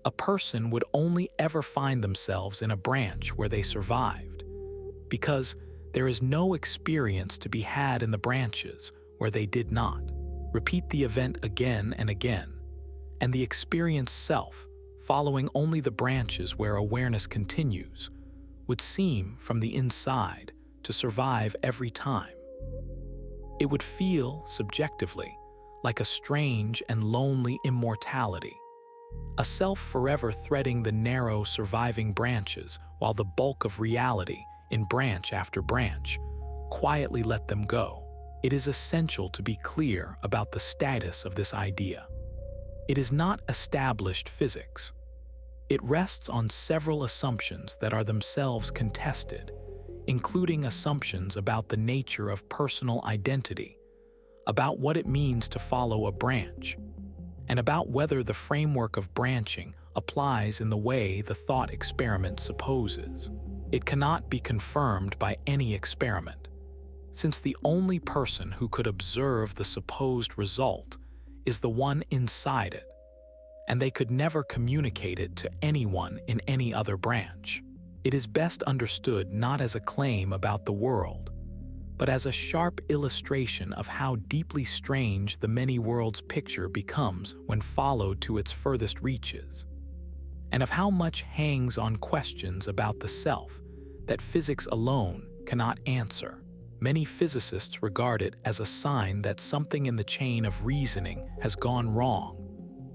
a person would only ever find themselves in a branch where they survived, because there is no experience to be had in the branches where they did not. Repeat the event again and again, and the experience self, following only the branches where awareness continues, would seem from the inside to survive every time. It would feel, subjectively, like a strange and lonely immortality, a self forever threading the narrow surviving branches while the bulk of reality, in branch after branch, quietly let them go. It is essential to be clear about the status of this idea. It is not established physics. It rests on several assumptions that are themselves contested, including assumptions about the nature of personal identity, about what it means to follow a branch, and about whether the framework of branching applies in the way the thought experiment supposes. It cannot be confirmed by any experiment, since the only person who could observe the supposed result is the one inside it, and they could never communicate it to anyone in any other branch. It is best understood not as a claim about the world, but as a sharp illustration of how deeply strange the many worlds picture becomes when followed to its furthest reaches, and of how much hangs on questions about the self that physics alone cannot answer. Many physicists regard it as a sign that something in the chain of reasoning has gone wrong,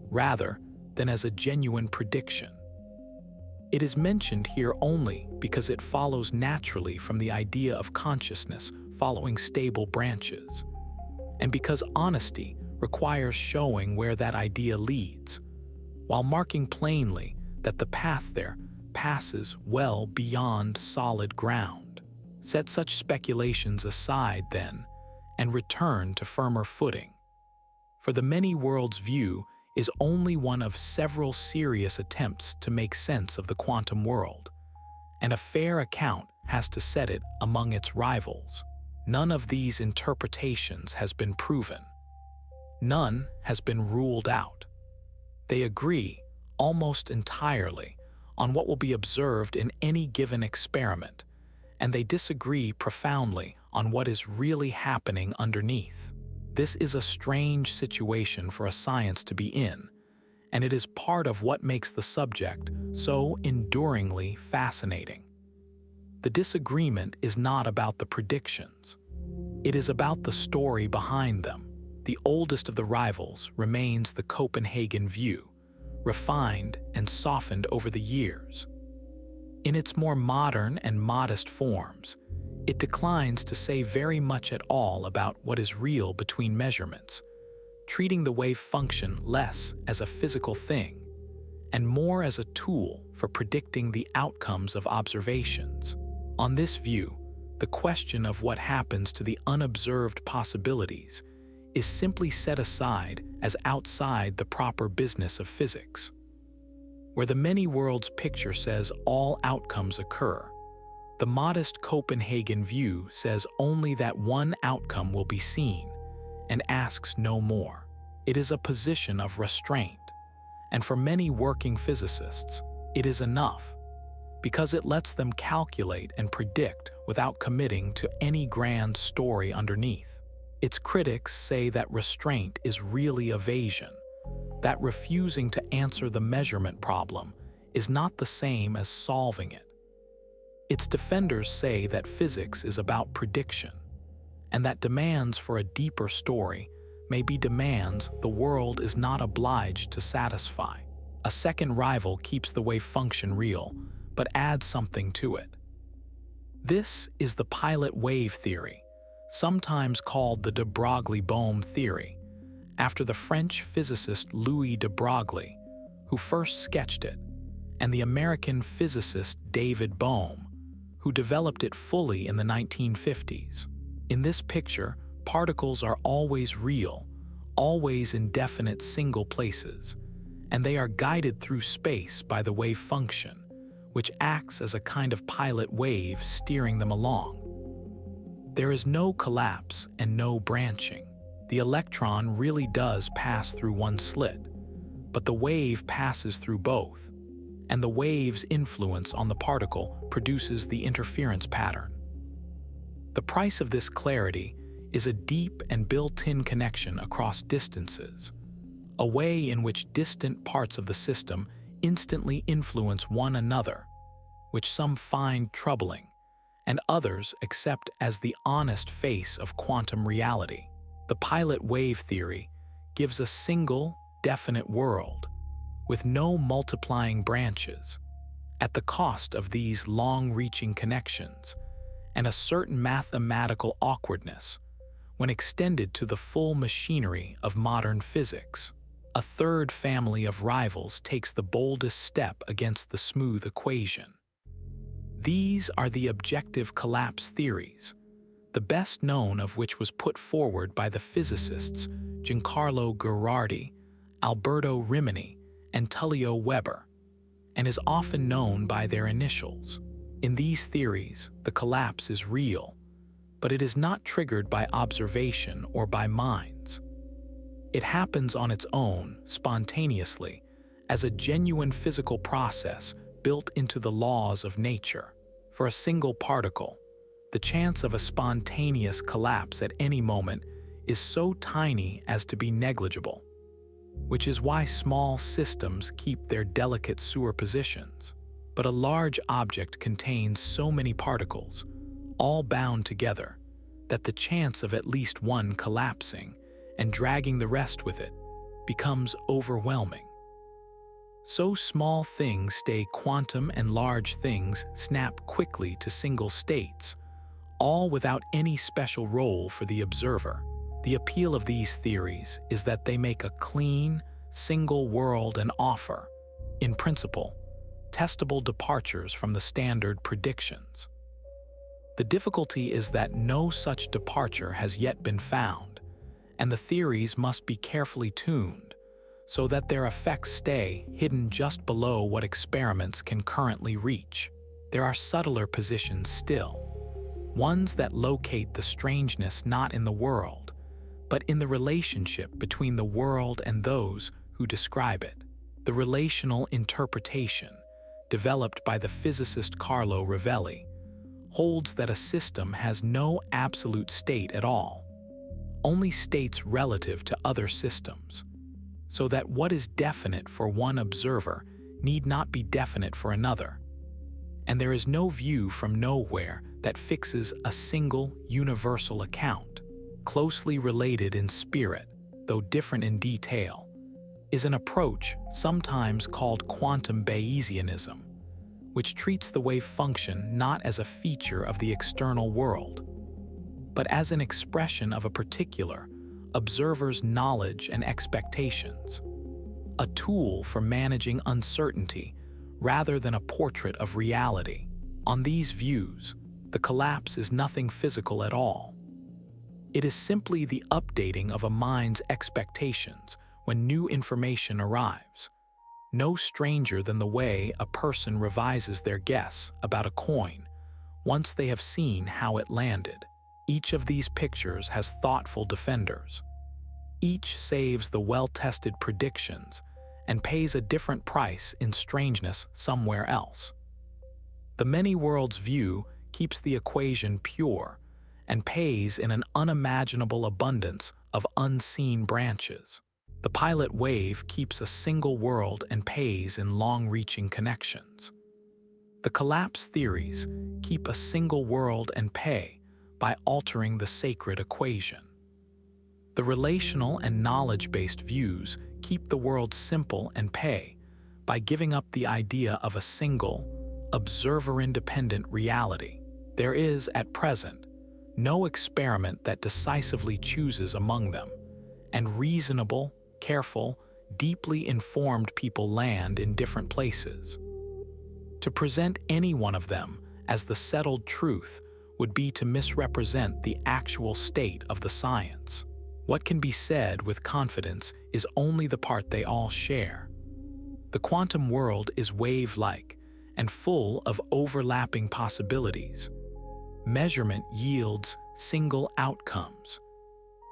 rather than as a genuine prediction. It is mentioned here only because it follows naturally from the idea of consciousness following stable branches, and because honesty requires showing where that idea leads, while marking plainly that the path there passes well beyond solid ground. Set such speculations aside, then, and return to firmer footing. For the many worlds view is only one of several serious attempts to make sense of the quantum world, and a fair account has to set it among its rivals. None of these interpretations has been proven. None has been ruled out. They agree, almost entirely, on what will be observed in any given experiment, and they disagree profoundly on what is really happening underneath. This is a strange situation for a science to be in, and it is part of what makes the subject so enduringly fascinating. The disagreement is not about the predictions. It is about the story behind them. The oldest of the rivals remains the Copenhagen view, refined and softened over the years. In its more modern and modest forms, it declines to say very much at all about what is real between measurements, treating the wave function less as a physical thing and more as a tool for predicting the outcomes of observations. On this view, the question of what happens to the unobserved possibilities is simply set aside as outside the proper business of physics. Where the many worlds picture says all outcomes occur, the modest Copenhagen view says only that one outcome will be seen and asks no more. It is a position of restraint, and for many working physicists, it is enough, because it lets them calculate and predict without committing to any grand story underneath. Its critics say that restraint is really evasion, that refusing to answer the measurement problem is not the same as solving it. Its defenders say that physics is about prediction, and that demands for a deeper story may be demands the world is not obliged to satisfy. A second rival keeps the wave function real, but adds something to it. This is the pilot wave theory, sometimes called the de Broglie-Bohm theory, after the French physicist Louis de Broglie, who first sketched it, and the American physicist David Bohm, who developed it fully in the 1950s. In this picture, particles are always real, always in definite single places, and they are guided through space by the wave function, which acts as a kind of pilot wave steering them along. There is no collapse and no branching. The electron really does pass through one slit, but the wave passes through both, and the wave's influence on the particle produces the interference pattern. The price of this clarity is a deep and built-in connection across distances, a way in which distant parts of the system instantly influence one another, which some find troubling, and others accept as the honest face of quantum reality. The pilot wave theory gives a single, definite world, with no multiplying branches, at the cost of these long-reaching connections, and a certain mathematical awkwardness when extended to the full machinery of modern physics. A third family of rivals takes the boldest step against the smooth equation. These are the objective collapse theories, the best known of which was put forward by the physicists Giancarlo Gherardi, Alberto Rimini, and Tullio Weber, and is often known by their initials. In these theories, the collapse is real, but it is not triggered by observation or by minds. It happens on its own, spontaneously, as a genuine physical process built into the laws of nature. For a single particle, the chance of a spontaneous collapse at any moment is so tiny as to be negligible, which is why small systems keep their delicate superpositions. But a large object contains so many particles, all bound together, that the chance of at least one collapsing and dragging the rest with it becomes overwhelming. So small things stay quantum and large things snap quickly to single states, all without any special role for the observer. The appeal of these theories is that they make a clean, single world and offer, in principle, testable departures from the standard predictions. The difficulty is that no such departure has yet been found, and the theories must be carefully tuned so that their effects stay hidden just below what experiments can currently reach. There are subtler positions still, ones that locate the strangeness not in the world, but in the relationship between the world and those who describe it. The relational interpretation, developed by the physicist Carlo Rovelli, holds that a system has no absolute state at all, only states relative to other systems, so that what is definite for one observer need not be definite for another, and there is no view from nowhere that fixes a single universal account. Closely related in spirit, though different in detail, is an approach sometimes called quantum Bayesianism, which treats the wave function not as a feature of the external world, but as an expression of a particular observer's knowledge and expectations, a tool for managing uncertainty rather than a portrait of reality. On these views, the collapse is nothing physical at all. It is simply the updating of a mind's expectations when new information arrives, no stranger than the way a person revises their guess about a coin once they have seen how it landed. Each of these pictures has thoughtful defenders. Each saves the well-tested predictions and pays a different price in strangeness somewhere else. The many worlds view keeps the equation pure and pays in an unimaginable abundance of unseen branches. The pilot wave keeps a single world and pays in long-reaching connections. The collapse theories keep a single world and pay by altering the sacred equation. The relational and knowledge-based views keep the world simple and pay by giving up the idea of a single, observer-independent reality. There is, at present, no experiment that decisively chooses among them, and reasonable, careful, deeply informed people land in different places. To present any one of them as the settled truth would be to misrepresent the actual state of the science. What can be said with confidence is only the part they all share. The quantum world is wave-like and full of overlapping possibilities. Measurement yields single outcomes.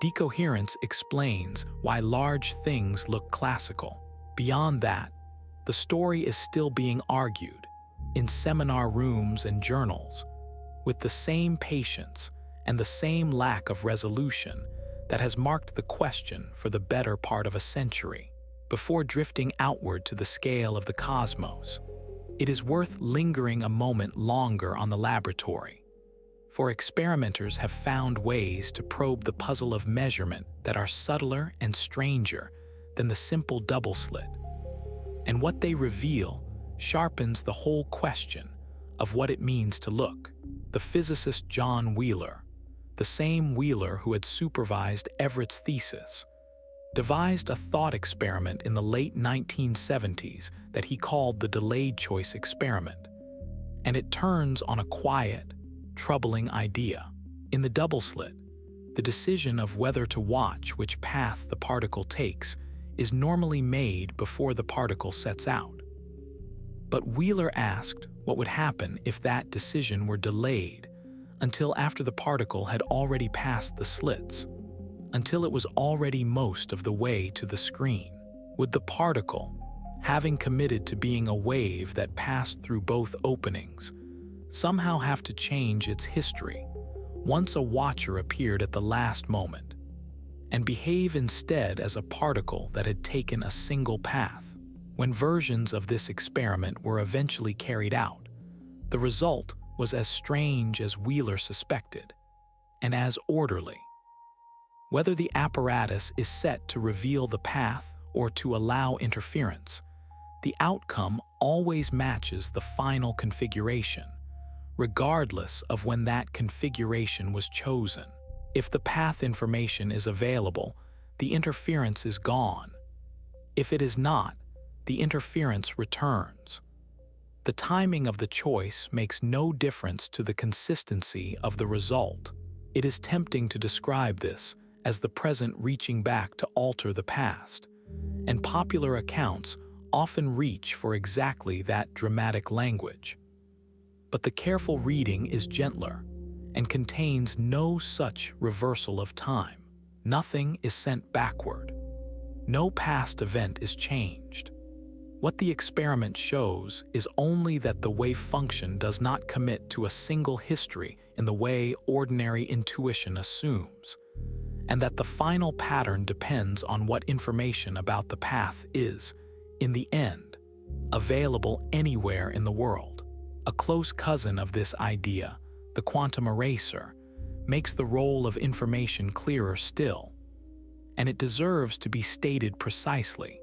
Decoherence explains why large things look classical. Beyond that, the story is still being argued in seminar rooms and journals with the same patience and the same lack of resolution that has marked the question for the better part of a century. Before drifting outward to the scale of the cosmos, it is worth lingering a moment longer on the laboratory, for experimenters have found ways to probe the puzzle of measurement that are subtler and stranger than the simple double-slit. And what they reveal sharpens the whole question of what it means to look. The physicist John Wheeler, the same Wheeler who had supervised Everett's thesis, devised a thought experiment in the late 1970s that he called the delayed choice experiment. And it turns on a quiet, troubling idea. In the double-slit, the decision of whether to watch which path the particle takes is normally made before the particle sets out. But Wheeler asked what would happen if that decision were delayed until after the particle had already passed the slits, until it was already most of the way to the screen. Would the particle, having committed to being a wave that passed through both openings, somehow have to change its history once a watcher appeared at the last moment, and behave instead as a particle that had taken a single path? When versions of this experiment were eventually carried out, the result was as strange as Wheeler suspected, and as orderly. Whether the apparatus is set to reveal the path or to allow interference, the outcome always matches the final configuration, regardless of when that configuration was chosen. If the path information is available, the interference is gone. If it is not, the interference returns. The timing of the choice makes no difference to the consistency of the result. It is tempting to describe this as the present reaching back to alter the past, and popular accounts often reach for exactly that dramatic language. But the careful reading is gentler and contains no such reversal of time. Nothing is sent backward. No past event is changed. What the experiment shows is only that the wave function does not commit to a single history in the way ordinary intuition assumes, and that the final pattern depends on what information about the path is, in the end, available anywhere in the world. A close cousin of this idea, the quantum eraser, makes the role of information clearer still, and it deserves to be stated precisely,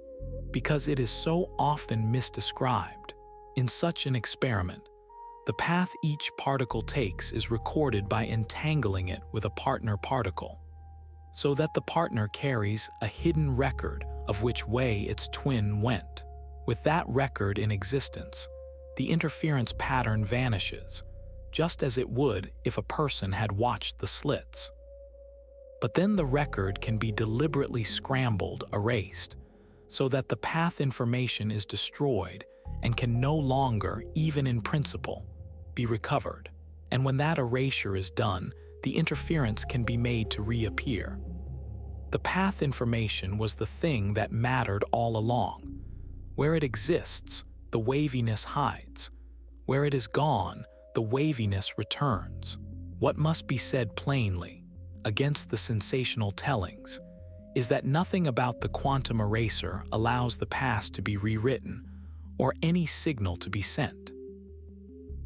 because it is so often misdescribed. In such an experiment, the path each particle takes is recorded by entangling it with a partner particle, so that the partner carries a hidden record of which way its twin went. With that record in existence, the interference pattern vanishes, just as it would if a person had watched the slits. But then the record can be deliberately scrambled, erased, so that the path information is destroyed and can no longer, even in principle, be recovered. And when that erasure is done, the interference can be made to reappear. The path information was the thing that mattered all along. Where it exists, the waviness hides. Where it is gone, the waviness returns. What must be said plainly, against the sensational tellings, is that nothing about the quantum eraser allows the past to be rewritten or any signal to be sent.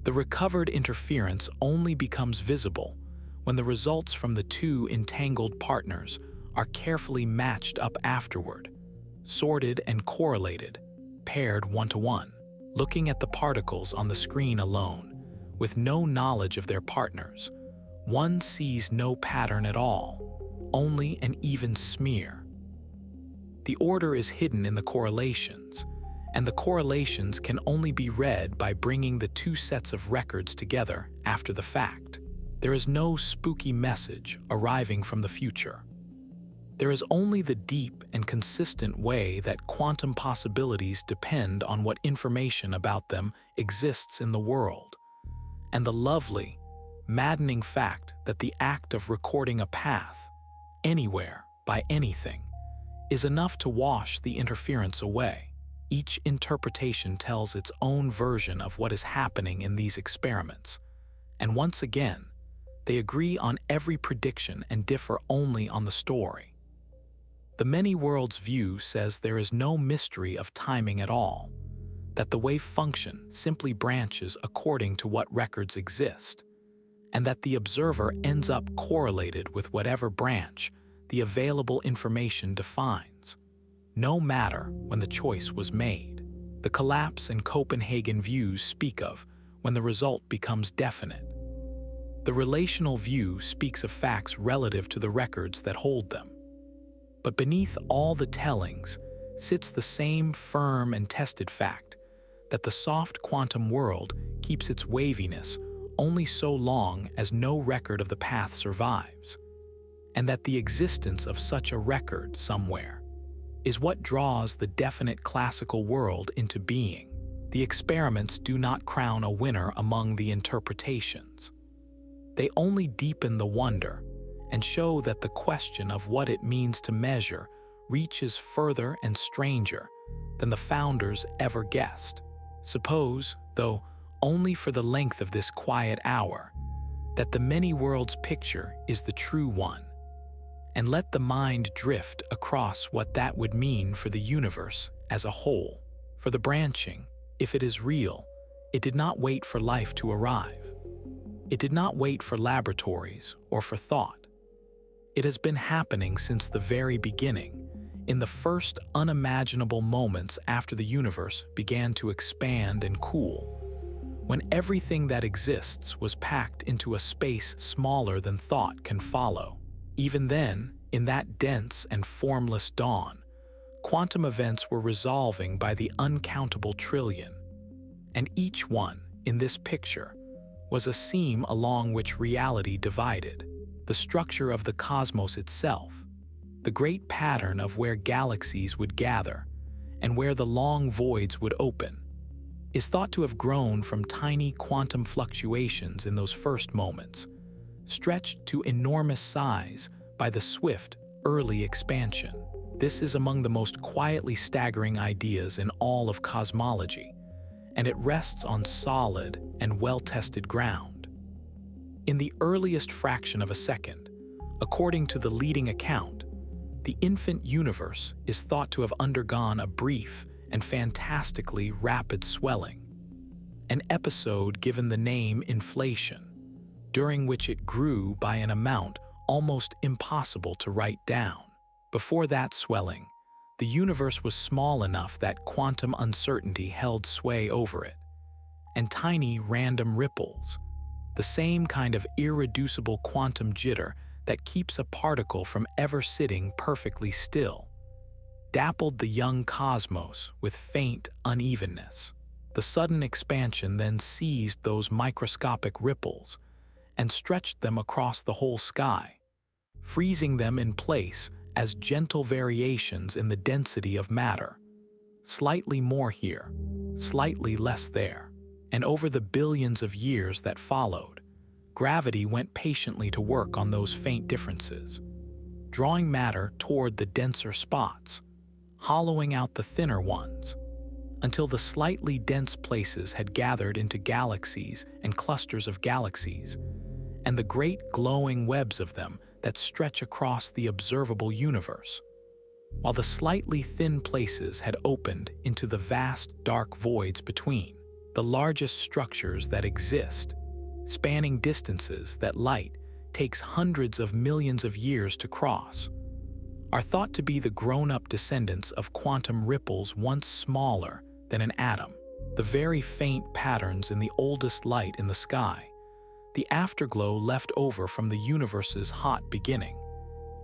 The recovered interference only becomes visible when the results from the two entangled partners are carefully matched up afterward, sorted and correlated, paired one-to-one. Looking at the particles on the screen alone, with no knowledge of their partners, one sees no pattern at all, only an even smear. The order is hidden in the correlations, and the correlations can only be read by bringing the two sets of records together after the fact. There is no spooky message arriving from the future. There is only the deep and consistent way that quantum possibilities depend on what information about them exists in the world, and the lovely, maddening fact that the act of recording a path, anywhere, by anything, is enough to wash the interference away. Each interpretation tells its own version of what is happening in these experiments, and once again, they agree on every prediction and differ only on the story. The many worlds view says there is no mystery of timing at all, that the wave function simply branches according to what records exist, and that the observer ends up correlated with whatever branch the available information defines, no matter when the choice was made. The collapse and Copenhagen views speak of when the result becomes definite. The relational view speaks of facts relative to the records that hold them. But beneath all the tellings sits the same firm and tested fact that the soft quantum world keeps its waviness only so long as no record of the path survives, and that the existence of such a record somewhere is what draws the definite classical world into being. The experiments do not crown a winner among the interpretations. They only deepen the wonder and show that the question of what it means to measure reaches further and stranger than the founders ever guessed. Suppose, though only for the length of this quiet hour, that the many worlds picture is the true one, and let the mind drift across what that would mean for the universe as a whole. For the branching, if it is real, it did not wait for life to arrive. It did not wait for laboratories or for thought. It has been happening since the very beginning, in the first unimaginable moments after the universe began to expand and cool, when everything that exists was packed into a space smaller than thought can follow. Even then, in that dense and formless dawn, quantum events were resolving by the uncountable trillion, and each one, in this picture, was a seam along which reality divided. The structure of the cosmos itself, the great pattern of where galaxies would gather and where the long voids would open, is thought to have grown from tiny quantum fluctuations in those first moments, stretched to enormous size by the swift, early expansion. This is among the most quietly staggering ideas in all of cosmology, and it rests on solid and well-tested ground. In the earliest fraction of a second, according to the leading account, the infant universe is thought to have undergone a brief and fantastically rapid swelling, an episode given the name inflation, during which it grew by an amount almost impossible to write down. Before that swelling, the universe was small enough that quantum uncertainty held sway over it, and tiny random ripples, the same kind of irreducible quantum jitter that keeps a particle from ever sitting perfectly still, dappled the young cosmos with faint unevenness. The sudden expansion then seized those microscopic ripples and stretched them across the whole sky, freezing them in place as gentle variations in the density of matter, slightly more here, slightly less there. And over the billions of years that followed, gravity went patiently to work on those faint differences, drawing matter toward the denser spots, hollowing out the thinner ones, until the slightly dense places had gathered into galaxies and clusters of galaxies, and the great glowing webs of them that stretch across the observable universe, while the slightly thin places had opened into the vast dark voids between. the largest structures that exist, spanning distances that light takes hundreds of millions of years to cross, are thought to be the grown-up descendants of quantum ripples once smaller than an atom. The very faint patterns in the oldest light in the sky, the afterglow left over from the universe's hot beginning,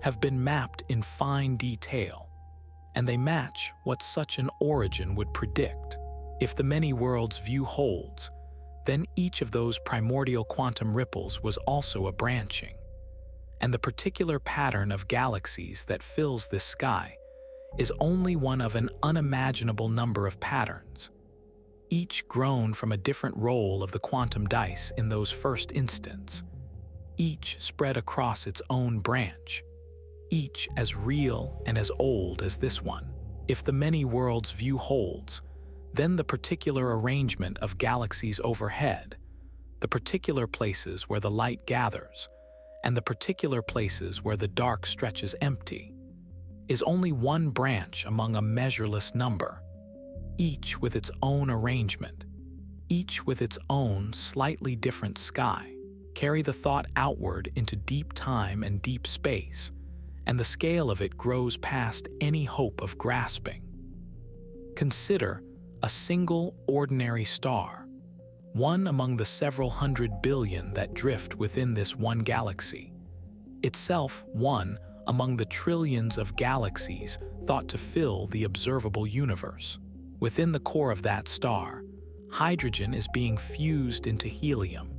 have been mapped in fine detail, and they match what such an origin would predict. If the many worlds view holds, then each of those primordial quantum ripples was also a branching, and the particular pattern of galaxies that fills this sky is only one of an unimaginable number of patterns, each grown from a different roll of the quantum dice in those first instants, each spread across its own branch, each as real and as old as this one. If the many worlds view holds, then the particular arrangement of galaxies overhead, the particular places where the light gathers, and the particular places where the dark stretches empty, is only one branch among a measureless number, each with its own arrangement, each with its own slightly different sky. Carry the thought outward into deep time and deep space, and the scale of it grows past any hope of grasping. Consider a single ordinary star, one among the several hundred billion that drift within this one galaxy, itself one among the trillions of galaxies thought to fill the observable universe. Within the core of that star, hydrogen is being fused into helium,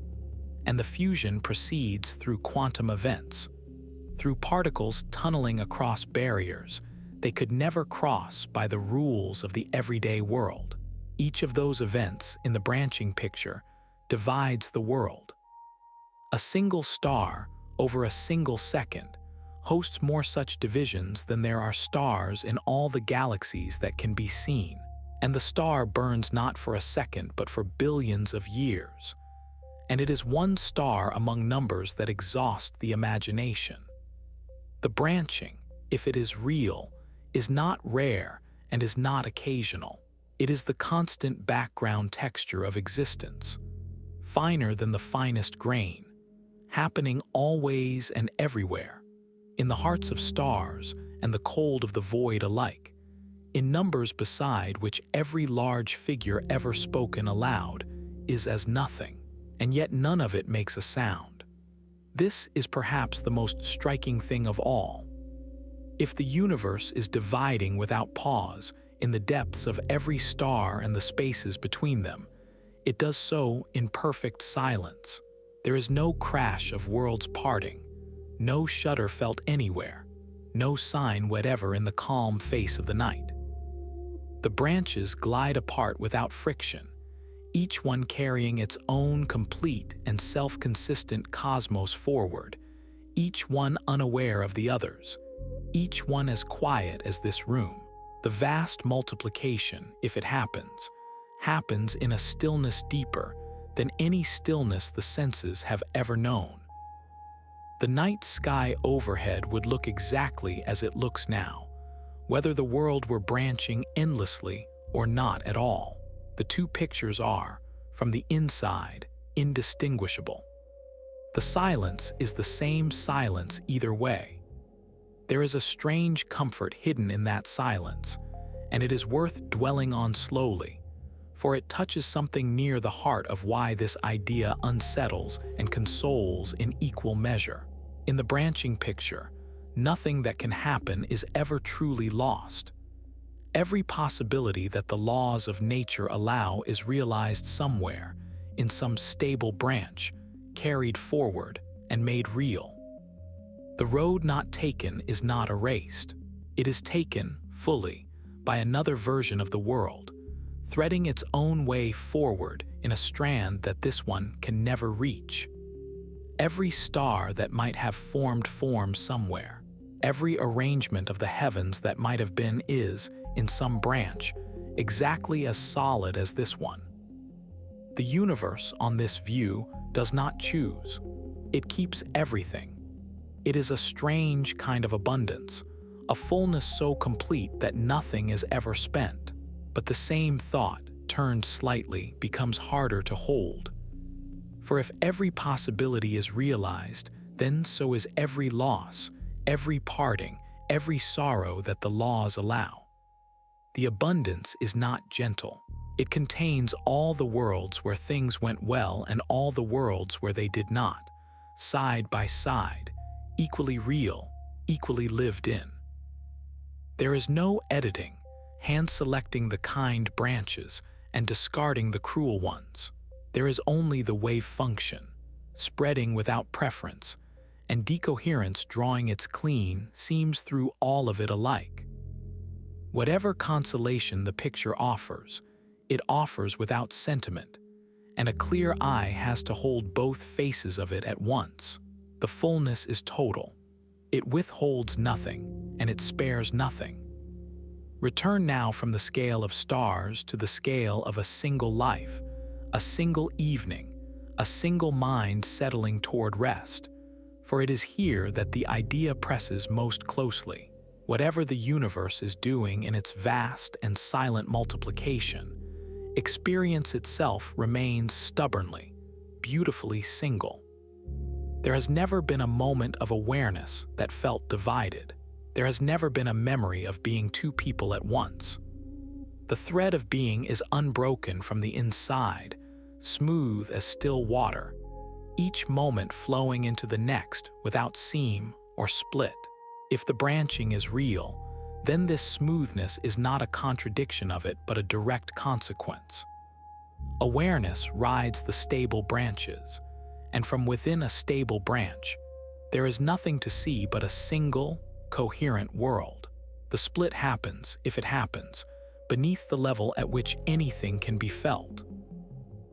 and the fusion proceeds through quantum events, through particles tunneling across barriers they could never cross by the rules of the everyday world. Each of those events in the branching picture divides the world. A single star over a single second hosts more such divisions than there are stars in all the galaxies that can be seen, and the star burns not for a second but for billions of years, and it is one star among numbers that exhaust the imagination. The branching, if it is real, is not rare and is not occasional. It is the constant background texture of existence, finer than the finest grain, happening always and everywhere, in the hearts of stars and the cold of the void alike, in numbers beside which every large figure ever spoken aloud is as nothing, and yet none of it makes a sound. This is perhaps the most striking thing of all. If the universe is dividing without pause in the depths of every star and the spaces between them, it does so in perfect silence. There is no crash of worlds parting, no shudder felt anywhere, no sign whatever in the calm face of the night. The branches glide apart without friction, each one carrying its own complete and self-consistent cosmos forward, each one unaware of the others, each one as quiet as this room. The vast multiplication, if it happens in a stillness deeper than any stillness the senses have ever known. The night sky overhead would look exactly as it looks now, whether the world were branching endlessly or not at all. The two pictures are, from the inside, indistinguishable. The silence is the same silence either way. There is a strange comfort hidden in that silence, and it is worth dwelling on slowly, for it touches something near the heart of why this idea unsettles and consoles in equal measure. In the branching picture, nothing that can happen is ever truly lost. Every possibility that the laws of nature allow is realized somewhere, in some stable branch, carried forward and made real. The road not taken is not erased. It is taken, fully, by another version of the world, threading its own way forward in a strand that this one can never reach. Every star that might have formed somewhere, every arrangement of the heavens that might have been is, in some branch, exactly as solid as this one. The universe, on this view, does not choose. It keeps everything. It is a strange kind of abundance, a fullness so complete that nothing is ever spent. But the same thought, turned slightly, becomes harder to hold. For if every possibility is realized, then so is every loss, every parting, every sorrow that the laws allow. The abundance is not gentle. It contains all the worlds where things went well and all the worlds where they did not, side by side, equally real, equally lived in. There is no editing, hand-selecting the kind branches and discarding the cruel ones. There is only the wave function, spreading without preference, and decoherence drawing its clean seams through all of it alike. Whatever consolation the picture offers, it offers without sentiment, and a clear eye has to hold both faces of it at once. The fullness is total. It withholds nothing, and it spares nothing. Return now from the scale of stars to the scale of a single life, a single evening, a single mind settling toward rest, for it is here that the idea presses most closely. Whatever the universe is doing in its vast and silent multiplication, experience itself remains stubbornly, beautifully single. There has never been a moment of awareness that felt divided. There has never been a memory of being two people at once. The thread of being is unbroken from the inside, smooth as still water, each moment flowing into the next without seam or split. If the branching is real, then this smoothness is not a contradiction of it but a direct consequence. Awareness rides the stable branches, and from within a stable branch, there is nothing to see but a single, coherent world. The split happens, if it happens, beneath the level at which anything can be felt.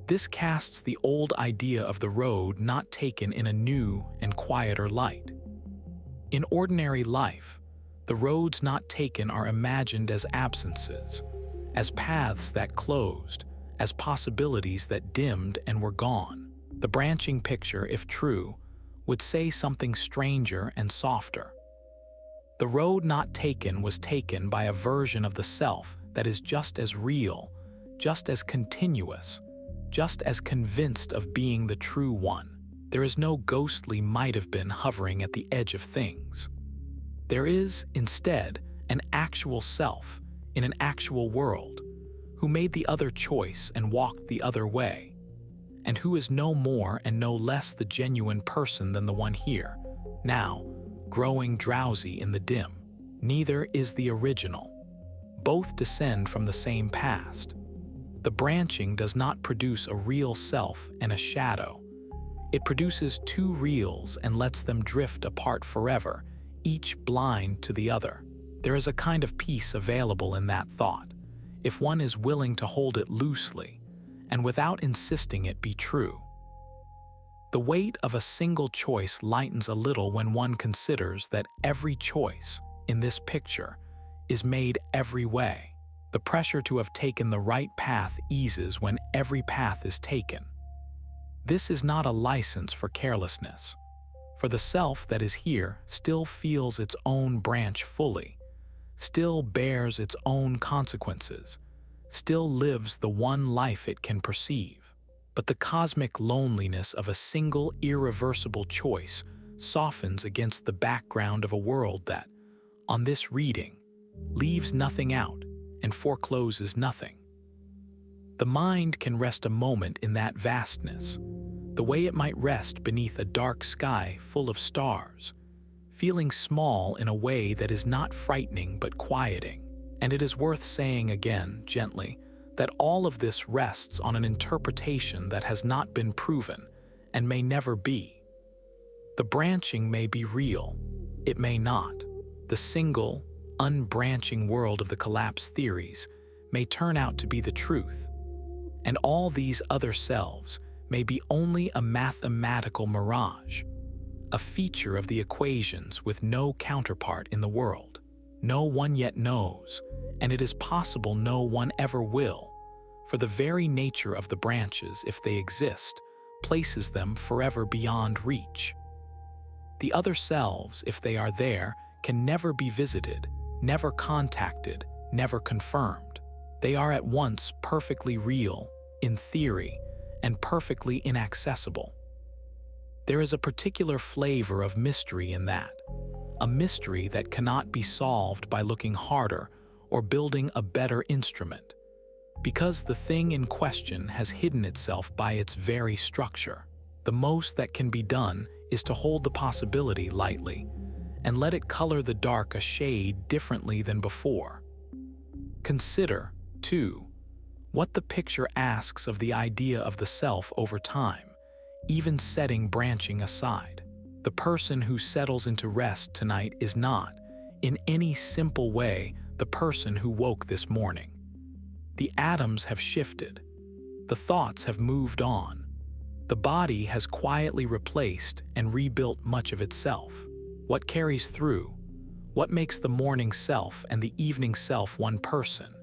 This casts the old idea of the road not taken in a new and quieter light. In ordinary life, the roads not taken are imagined as absences, as paths that closed, as possibilities that dimmed and were gone. The branching picture, if true, would say something stranger and softer. The road not taken was taken by a version of the self that is just as real, just as continuous, just as convinced of being the true one. There is no ghostly might-have-been hovering at the edge of things. There is, instead, an actual self in an actual world, who made the other choice and walked the other way, and who is no more and no less the genuine person than the one here, now, growing drowsy in the dim. Neither is the original. Both descend from the same past. The branching does not produce a real self and a shadow. It produces two reals and lets them drift apart forever, each blind to the other. There is a kind of peace available in that thought, if one is willing to hold it loosely, and without insisting it be true. The weight of a single choice lightens a little when one considers that every choice, in this picture, is made every way. The pressure to have taken the right path eases when every path is taken. This is not a license for carelessness, for the self that is here still feels its own branch fully, still bears its own consequences, still lives the one life it can perceive. But the cosmic loneliness of a single irreversible choice softens against the background of a world that, on this reading, leaves nothing out and forecloses nothing. The mind can rest a moment in that vastness, the way it might rest beneath a dark sky full of stars, feeling small in a way that is not frightening but quieting. And it is worth saying again, gently, that all of this rests on an interpretation that has not been proven and may never be. The branching may be real, it may not. The single, unbranching world of the collapse theories may turn out to be the truth, and all these other selves may be only a mathematical mirage, a feature of the equations with no counterpart in the world. No one yet knows, and it is possible no one ever will, for the very nature of the branches, if they exist, places them forever beyond reach. The other selves, if they are there, can never be visited, never contacted, never confirmed. They are at once perfectly real, in theory, and perfectly inaccessible. There is a particular flavor of mystery in that, a mystery that cannot be solved by looking harder or building a better instrument, because the thing in question has hidden itself by its very structure. The most that can be done is to hold the possibility lightly and let it color the dark a shade differently than before. Consider, too, what the picture asks of the idea of the self over time, even setting branching aside. The person who settles into rest tonight is not, in any simple way, the person who woke this morning. The atoms have shifted. The thoughts have moved on. The body has quietly replaced and rebuilt much of itself. What carries through, what makes the morning self and the evening self one person,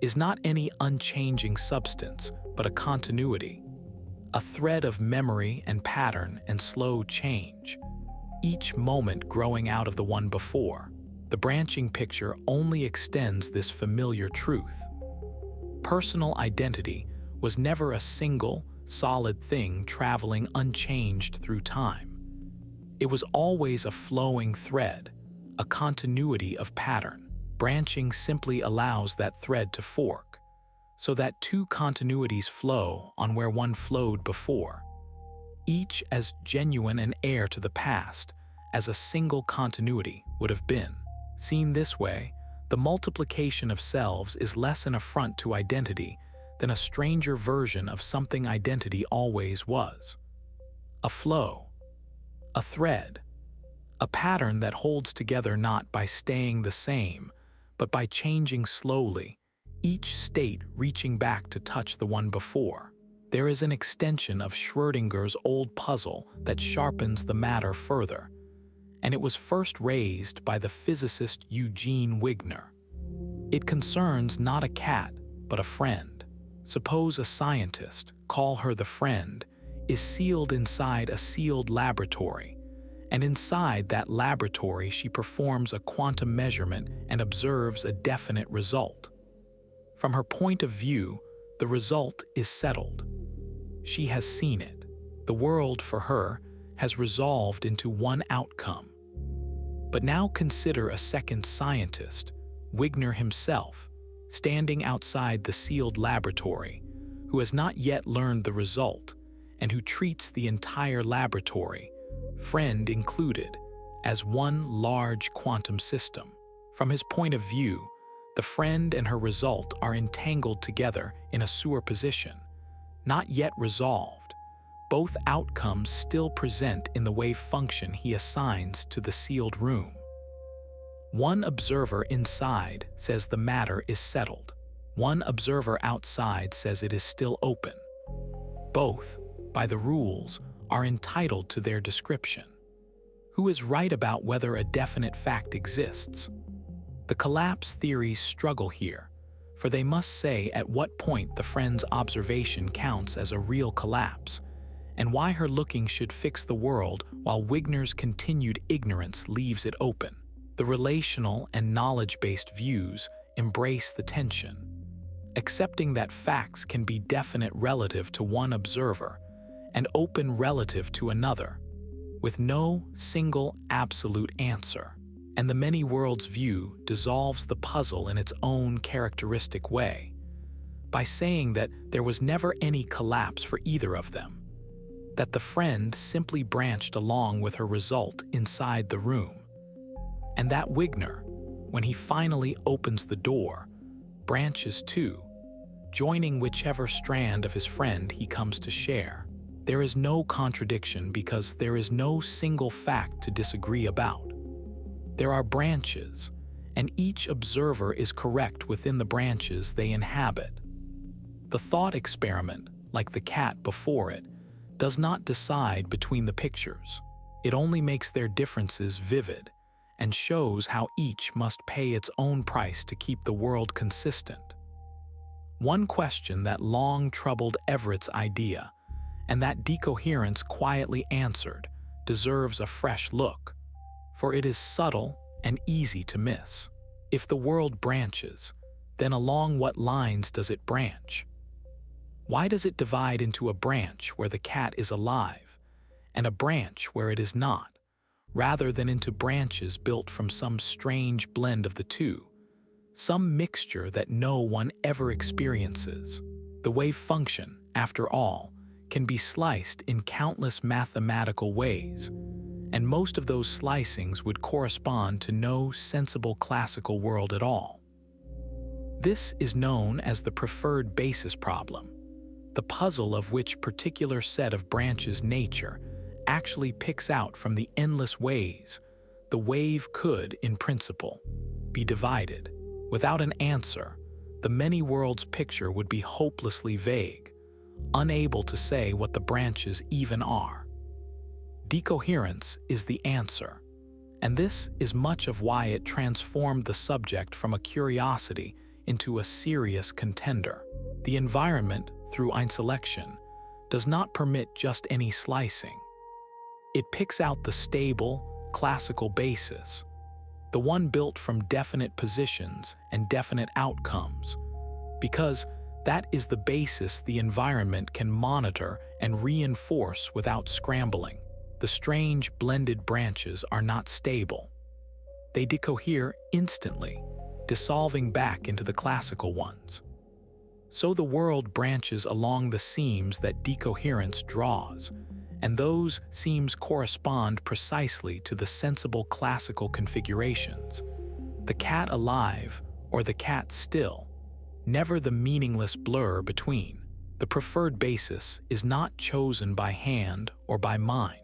is not any unchanging substance, but a continuity, a thread of memory and pattern and slow change, each moment growing out of the one before. The branching picture only extends this familiar truth. Personal identity was never a single, solid thing traveling unchanged through time. It was always a flowing thread, a continuity of pattern. Branching simply allows that thread to fork, so that two continuities flow on where one flowed before, each as genuine and heir to the past as a single continuity would have been. Seen this way, the multiplication of selves is less an affront to identity than a stranger version of something identity always was. A flow, a thread, a pattern that holds together not by staying the same, but by changing slowly, each state reaching back to touch the one before. There is an extension of Schrödinger's old puzzle that sharpens the matter further, and it was first raised by the physicist Eugene Wigner. It concerns not a cat, but a friend. Suppose a scientist, call her the friend, is sealed inside a sealed laboratory, and inside that laboratory she performs a quantum measurement and observes a definite result. From her point of view, the result is settled. She has seen it. The world, for her, has resolved into one outcome. But now consider a second scientist, Wigner himself, standing outside the sealed laboratory, who has not yet learned the result, and who treats the entire laboratory, friend included, as one large quantum system. From his point of view, the friend and her result are entangled together in a superposition, not yet resolved, both outcomes still present in the wave function he assigns to the sealed room. One observer inside says the matter is settled. One observer outside says it is still open. Both, by the rules, are entitled to their description. Who is right about whether a definite fact exists? The collapse theories struggle here, for they must say at what point the friend's observation counts as a real collapse, and why her looking should fix the world while Wigner's continued ignorance leaves it open. The relational and knowledge-based views embrace the tension, accepting that facts can be definite relative to one observer and open relative to another, with no single absolute answer. And the many worlds view dissolves the puzzle in its own characteristic way, by saying that there was never any collapse for either of them, that the friend simply branched along with her result inside the room, and that Wigner, when he finally opens the door, branches too, joining whichever strand of his friend he comes to share. There is no contradiction because there is no single fact to disagree about. There are branches, and each observer is correct within the branches they inhabit. The thought experiment, like the cat before it, does not decide between the pictures. It only makes their differences vivid and shows how each must pay its own price to keep the world consistent. One question that long troubled Everett's idea, and that decoherence quietly answered, deserves a fresh look, for it is subtle and easy to miss. If the world branches, then along what lines does it branch? Why does it divide into a branch where the cat is alive and a branch where it is not, rather than into branches built from some strange blend of the two, some mixture that no one ever experiences? The wave function, after all, can be sliced in countless mathematical ways, and most of those slicings would correspond to no sensible classical world at all. This is known as the preferred basis problem, the puzzle of which particular set of branches nature actually picks out from the endless ways the wave could, in principle, be divided. Without an answer, the many worlds picture would be hopelessly vague, unable to say what the branches even are. Decoherence is the answer, and this is much of why it transformed the subject from a curiosity into a serious contender. The environment, through einselection, does not permit just any slicing. It picks out the stable, classical basis, the one built from definite positions and definite outcomes, because that is the basis the environment can monitor and reinforce without scrambling. The strange blended branches are not stable. They decohere instantly, dissolving back into the classical ones. So the world branches along the seams that decoherence draws, and those seams correspond precisely to the sensible classical configurations. The cat alive or the cat still, never the meaningless blur between. The preferred basis is not chosen by hand or by mind.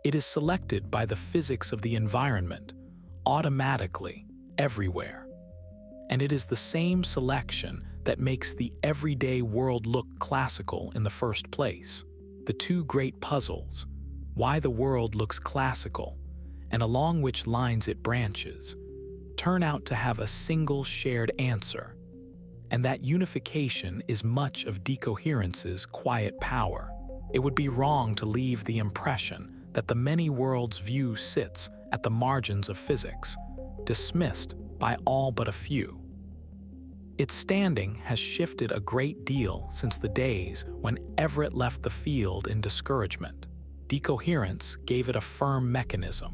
It is selected by the physics of the environment, automatically, everywhere. And it is the same selection that makes the everyday world look classical in the first place. The two great puzzles, why the world looks classical and along which lines it branches, turn out to have a single shared answer, and that unification is much of decoherence's quiet power. It would be wrong to leave the impression that the many worlds view sits at the margins of physics, dismissed by all but a few. Its standing has shifted a great deal since the days when Everett left the field in discouragement. Decoherence gave it a firm mechanism.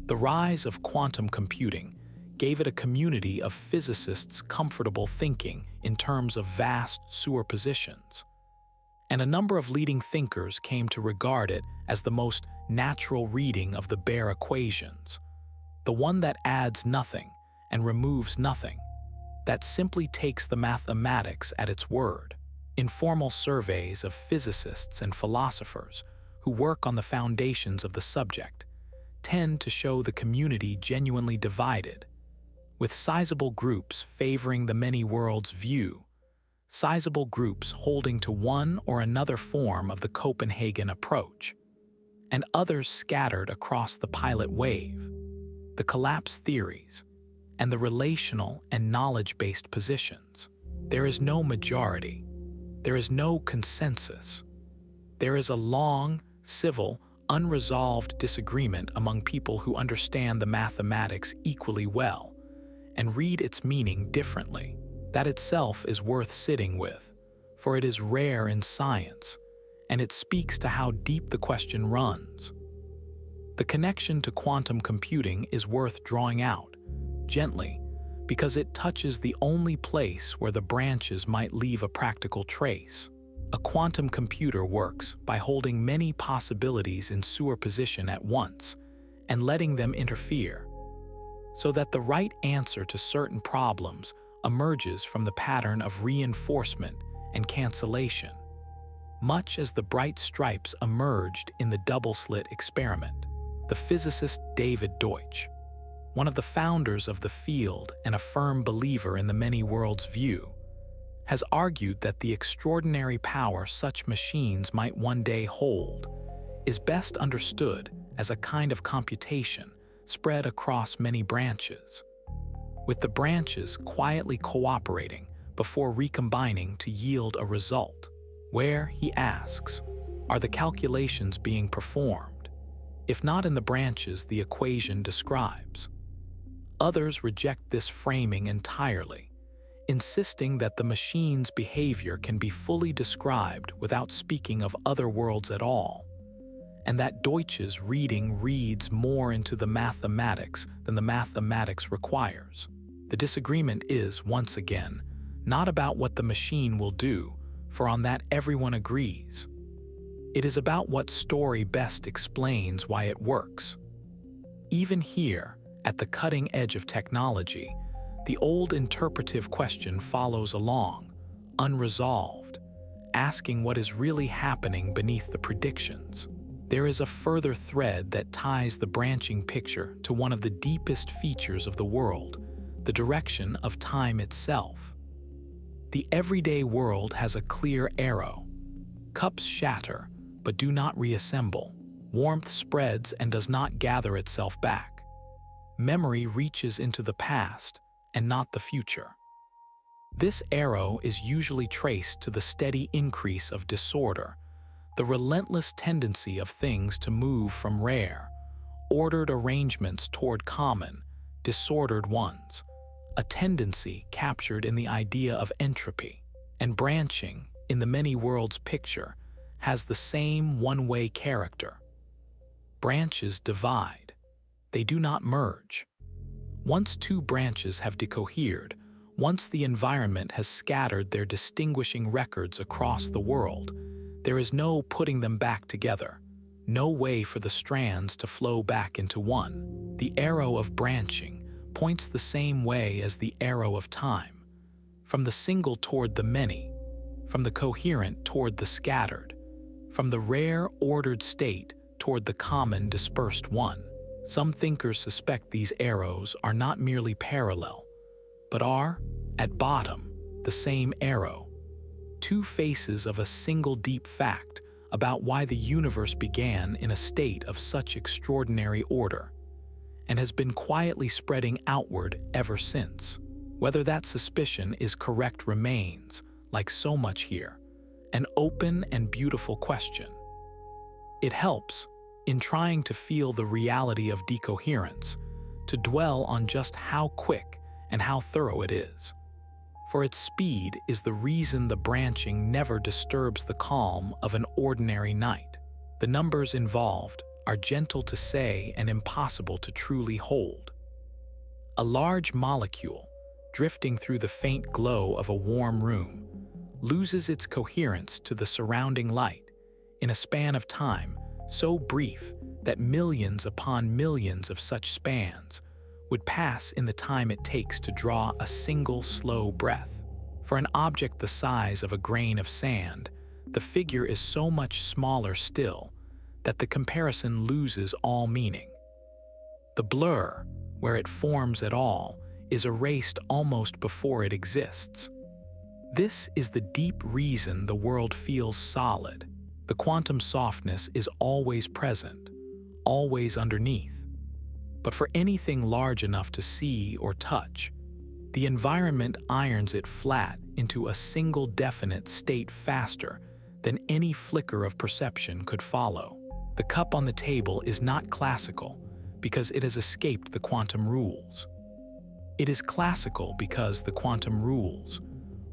The rise of quantum computing gave it a community of physicists comfortable thinking in terms of vast superpositions. And a number of leading thinkers came to regard it as the most natural reading of the bare equations, the one that adds nothing and removes nothing, that simply takes the mathematics at its word. Informal surveys of physicists and philosophers who work on the foundations of the subject tend to show the community genuinely divided, with sizable groups favoring the many worlds view, sizable groups holding to one or another form of the Copenhagen approach, and others scattered across the pilot wave, the collapse theories, and the relational and knowledge-based positions. There is no majority. There is no consensus. There is a long, civil, unresolved disagreement among people who understand the mathematics equally well and read its meaning differently. That itself is worth sitting with, for it is rare in science, and it speaks to how deep the question runs. The connection to quantum computing is worth drawing out, gently, because it touches the only place where the branches might leave a practical trace. A quantum computer works by holding many possibilities in superposition at once and letting them interfere, so that the right answer to certain problems emerges from the pattern of reinforcement and cancellation, much as the bright stripes emerged in the double-slit experiment. The physicist David Deutsch, one of the founders of the field and a firm believer in the many worlds view, has argued that the extraordinary power such machines might one day hold is best understood as a kind of computation spread across many branches, with the branches quietly cooperating before recombining to yield a result. Where, he asks, are the calculations being performed, if not in the branches the equation describes? Others reject this framing entirely insisting that the machine's behavior can be fully described without speaking of other worlds at all, and that Deutsch's reading reads more into the mathematics than the mathematics requires. The disagreement is, once again, not about what the machine will do, for on that everyone agrees. It is about what story best explains why it works. Even here, at the cutting edge of technology, the old interpretive question follows along, unresolved, asking what is really happening beneath the predictions. There is a further thread that ties the branching picture to one of the deepest features of the world, the direction of time itself. The everyday world has a clear arrow. Cups shatter, but do not reassemble. Warmth spreads and does not gather itself back. Memory reaches into the past and not the future. This arrow is usually traced to the steady increase of disorder, the relentless tendency of things to move from rare, ordered arrangements toward common, disordered ones, a tendency captured in the idea of entropy. And branching, in the many worlds picture, has the same one-way character. Branches divide. They do not merge. Once two branches have decohered, once the environment has scattered their distinguishing records across the world, there is no putting them back together, no way for the strands to flow back into one. The arrow of branching points the same way as the arrow of time, from the single toward the many, from the coherent toward the scattered, from the rare ordered state toward the common dispersed one. Some thinkers suspect these arrows are not merely parallel, but are, at bottom, the same arrow, two faces of a single deep fact about why the universe began in a state of such extraordinary order, and has been quietly spreading outward ever since. Whether that suspicion is correct remains, like so much here, an open and beautiful question. It helps, in trying to feel the reality of decoherence, to dwell on just how quick and how thorough it is. For its speed is the reason the branching never disturbs the calm of an ordinary night. The numbers involved are gentle to say and impossible to truly hold. A large molecule, drifting through the faint glow of a warm room, loses its coherence to the surrounding light in a span of time so brief that millions upon millions of such spans would pass in the time it takes to draw a single slow breath. For an object the size of a grain of sand, the figure is so much smaller still that the comparison loses all meaning. The blur, where it forms at all, is erased almost before it exists. This is the deep reason the world feels solid. The quantum softness is always present, always underneath. But for anything large enough to see or touch, the environment irons it flat into a single definite state faster than any flicker of perception could follow. The cup on the table is not classical because it has escaped the quantum rules. It is classical because the quantum rules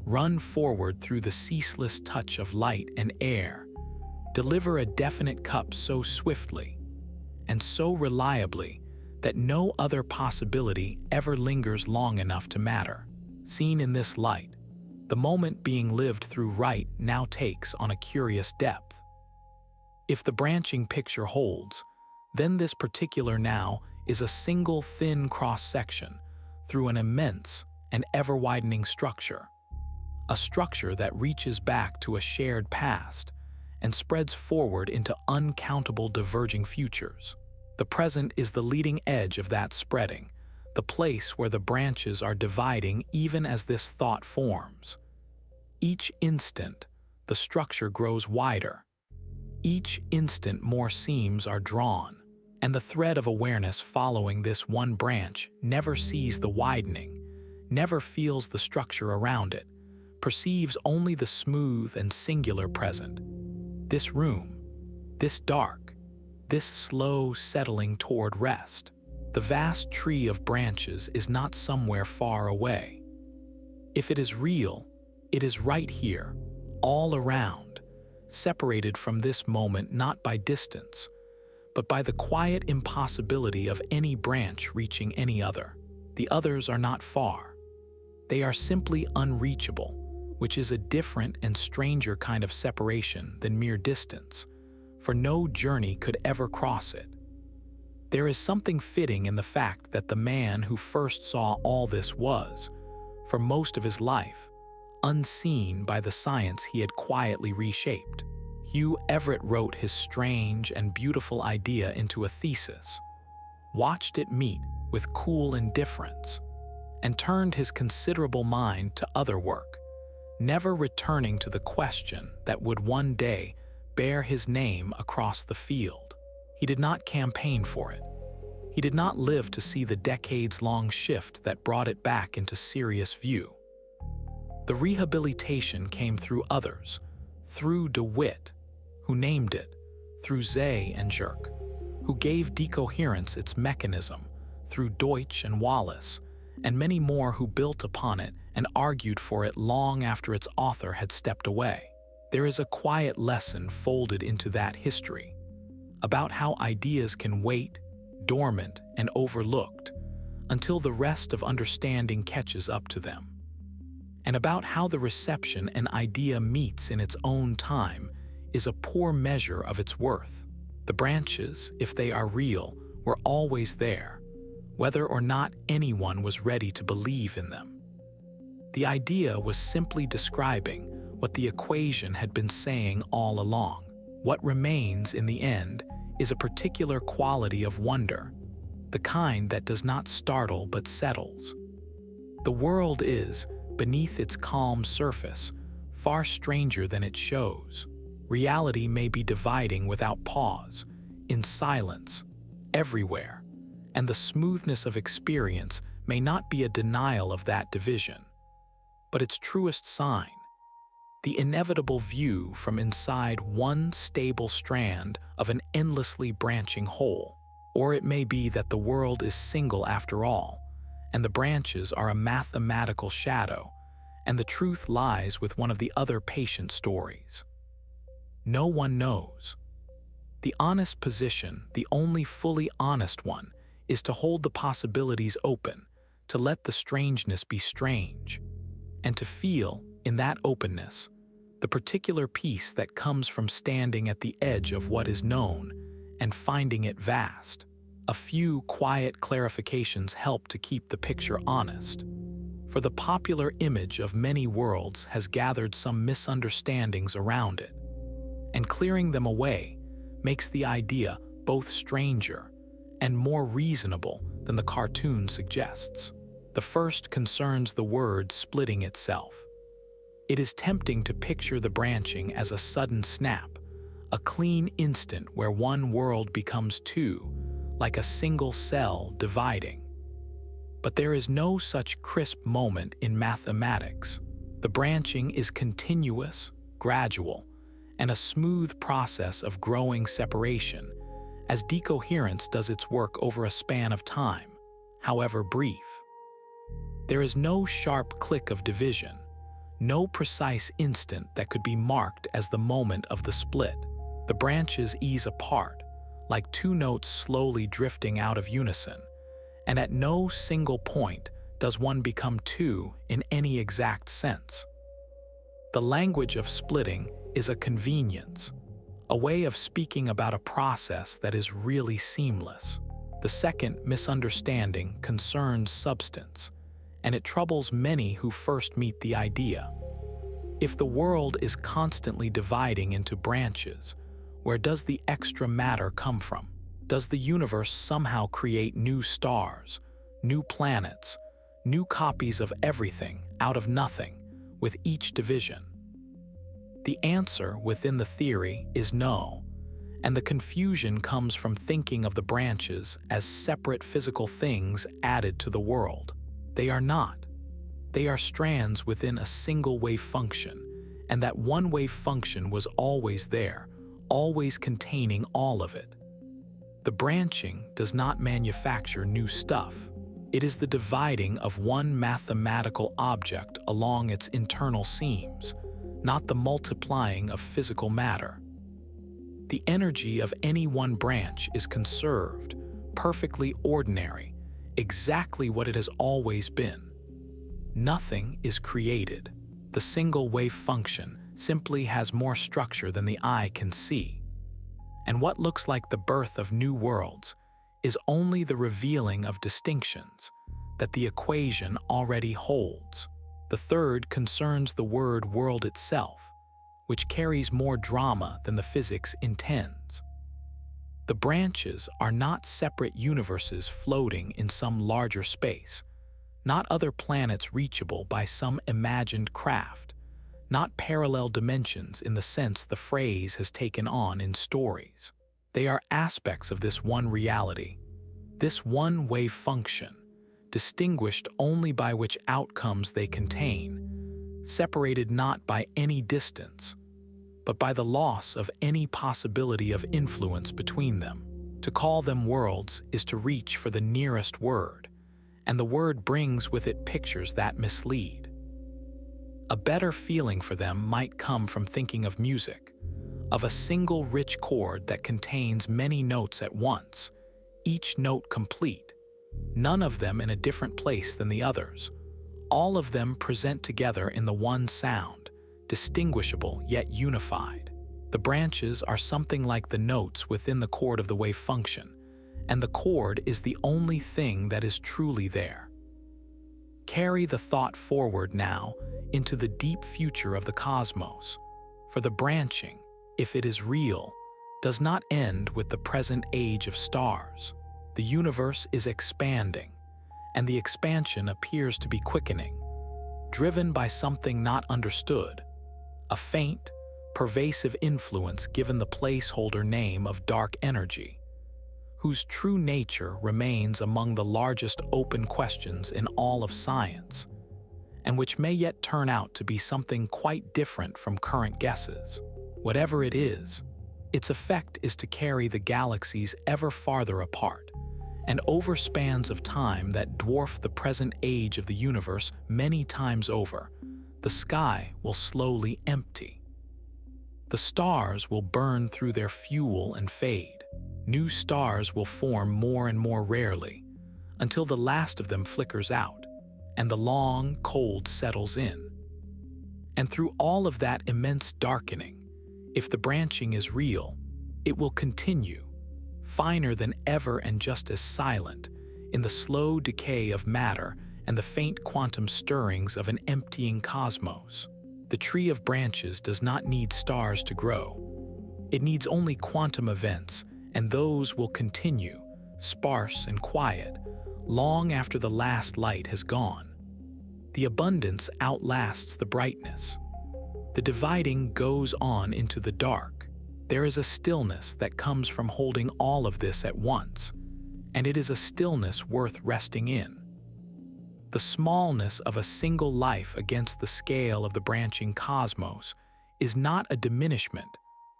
run forward through the ceaseless touch of light and air, deliver a definite cup so swiftly and so reliably that no other possibility ever lingers long enough to matter. Seen in this light, the moment being lived through right now takes on a curious depth. If the branching picture holds, then this particular now is a single thin cross-section through an immense and ever-widening structure, a structure that reaches back to a shared past and spreads forward into uncountable diverging futures. The present is the leading edge of that spreading, the place where the branches are dividing even as this thought forms. Each instant, the structure grows wider. Each instant more seams are drawn, and the thread of awareness following this one branch never sees the widening, never feels the structure around it, perceives only the smooth and singular present. This room, this dark, this slow settling toward rest. The vast tree of branches is not somewhere far away. If it is real, it is right here, all around, separated from this moment not by distance, but by the quiet impossibility of any branch reaching any other. The others are not far. They are simply unreachable, which is a different and stranger kind of separation than mere distance, for no journey could ever cross it. There is something fitting in the fact that the man who first saw all this was, for most of his life, unseen by the science he had quietly reshaped. Hugh Everett wrote his strange and beautiful idea into a thesis, watched it meet with cool indifference, and turned his considerable mind to other work, never returning to the question that would one day bear his name across the field. He did not campaign for it. He did not live to see the decades-long shift that brought it back into serious view. The rehabilitation came through others, through de Witt, who named it, through Zay and Jerk, who gave decoherence its mechanism, through Deutsch and Wallace, and many more who built upon it and argued for it long after its author had stepped away. There is a quiet lesson folded into that history, about how ideas can wait, dormant and overlooked, until the rest of understanding catches up to them, and about how the reception an idea meets in its own time is a poor measure of its worth. The branches, if they are real, were always there, whether or not anyone was ready to believe in them. The idea was simply describing what the equation had been saying all along. What remains in the end is a particular quality of wonder, the kind that does not startle but settles. The world is, beneath its calm surface, far stranger than it shows. Reality may be dividing without pause, in silence, everywhere, and the smoothness of experience may not be a denial of that division, but its truest sign, the inevitable view from inside one stable strand of an endlessly branching whole. Or it may be that the world is single after all, and the branches are a mathematical shadow, and the truth lies with one of the other patient stories. No one knows. The honest position, the only fully honest one, is to hold the possibilities open, to let the strangeness be strange, and to feel, in that openness, the particular peace that comes from standing at the edge of what is known and finding it vast. A few quiet clarifications help to keep the picture honest, for the popular image of many worlds has gathered some misunderstandings around it, and clearing them away makes the idea both stranger and more reasonable than the cartoon suggests. The first concerns the word splitting itself. It is tempting to picture the branching as a sudden snap, a clean instant where one world becomes two, like a single cell dividing. But there is no such crisp moment in mathematics. The branching is continuous, gradual, and a smooth process of growing separation, as decoherence does its work over a span of time, however brief. There is no sharp click of division, no precise instant that could be marked as the moment of the split. The branches ease apart, like two notes slowly drifting out of unison, and at no single point does one become two in any exact sense. The language of splitting is a convenience, a way of speaking about a process that is really seamless. The second misunderstanding concerns substance, and it troubles many who first meet the idea. If the world is constantly dividing into branches, where does the extra matter come from? Does the universe somehow create new stars, new planets, new copies of everything out of nothing with each division? The answer within the theory is no, and the confusion comes from thinking of the branches as separate physical things added to the world. They are not. They are strands within a single wave function, and that one wave function was always there, always containing all of it. The branching does not manufacture new stuff. It is the dividing of one mathematical object along its internal seams, not the multiplying of physical matter. The energy of any one branch is conserved, perfectly ordinary, exactly what it has always been. Nothing is created. The single wave function simply has more structure than the eye can see. And what looks like the birth of new worlds is only the revealing of distinctions that the equation already holds. The third concerns the word world itself, which carries more drama than the physics intends. The branches are not separate universes floating in some larger space, not other planets reachable by some imagined craft, not parallel dimensions in the sense the phrase has taken on in stories. They are aspects of this one reality, this one wave function, distinguished only by which outcomes they contain, separated not by any distance, but by the loss of any possibility of influence between them. To call them worlds is to reach for the nearest word, and the word brings with it pictures that mislead. A better feeling for them might come from thinking of music, of a single rich chord that contains many notes at once, each note complete, none of them in a different place than the others, all of them present together in the one sound, distinguishable yet unified. The branches are something like the notes within the chord of the wave function, and the chord is the only thing that is truly there. Carry the thought forward now into the deep future of the cosmos, for the branching, if it is real, does not end with the present age of stars. The universe is expanding, and the expansion appears to be quickening, driven by something not understood, a faint, pervasive influence given the placeholder name of dark energy, whose true nature remains among the largest open questions in all of science, and which may yet turn out to be something quite different from current guesses. Whatever it is, its effect is to carry the galaxies ever farther apart, and over spans of time that dwarf the present age of the universe many times over, the sky will slowly empty. The stars will burn through their fuel and fade. New stars will form more and more rarely, until the last of them flickers out, and the long cold settles in. And through all of that immense darkening, if the branching is real, it will continue, finer than ever and just as silent, in the slow decay of matter and the faint quantum stirrings of an emptying cosmos. The tree of branches does not need stars to grow. It needs only quantum events, and those will continue, sparse and quiet, long after the last light has gone. The abundance outlasts the brightness. The dividing goes on into the dark. There is a stillness that comes from holding all of this at once, and it is a stillness worth resting in. The smallness of a single life against the scale of the branching cosmos is not a diminishment,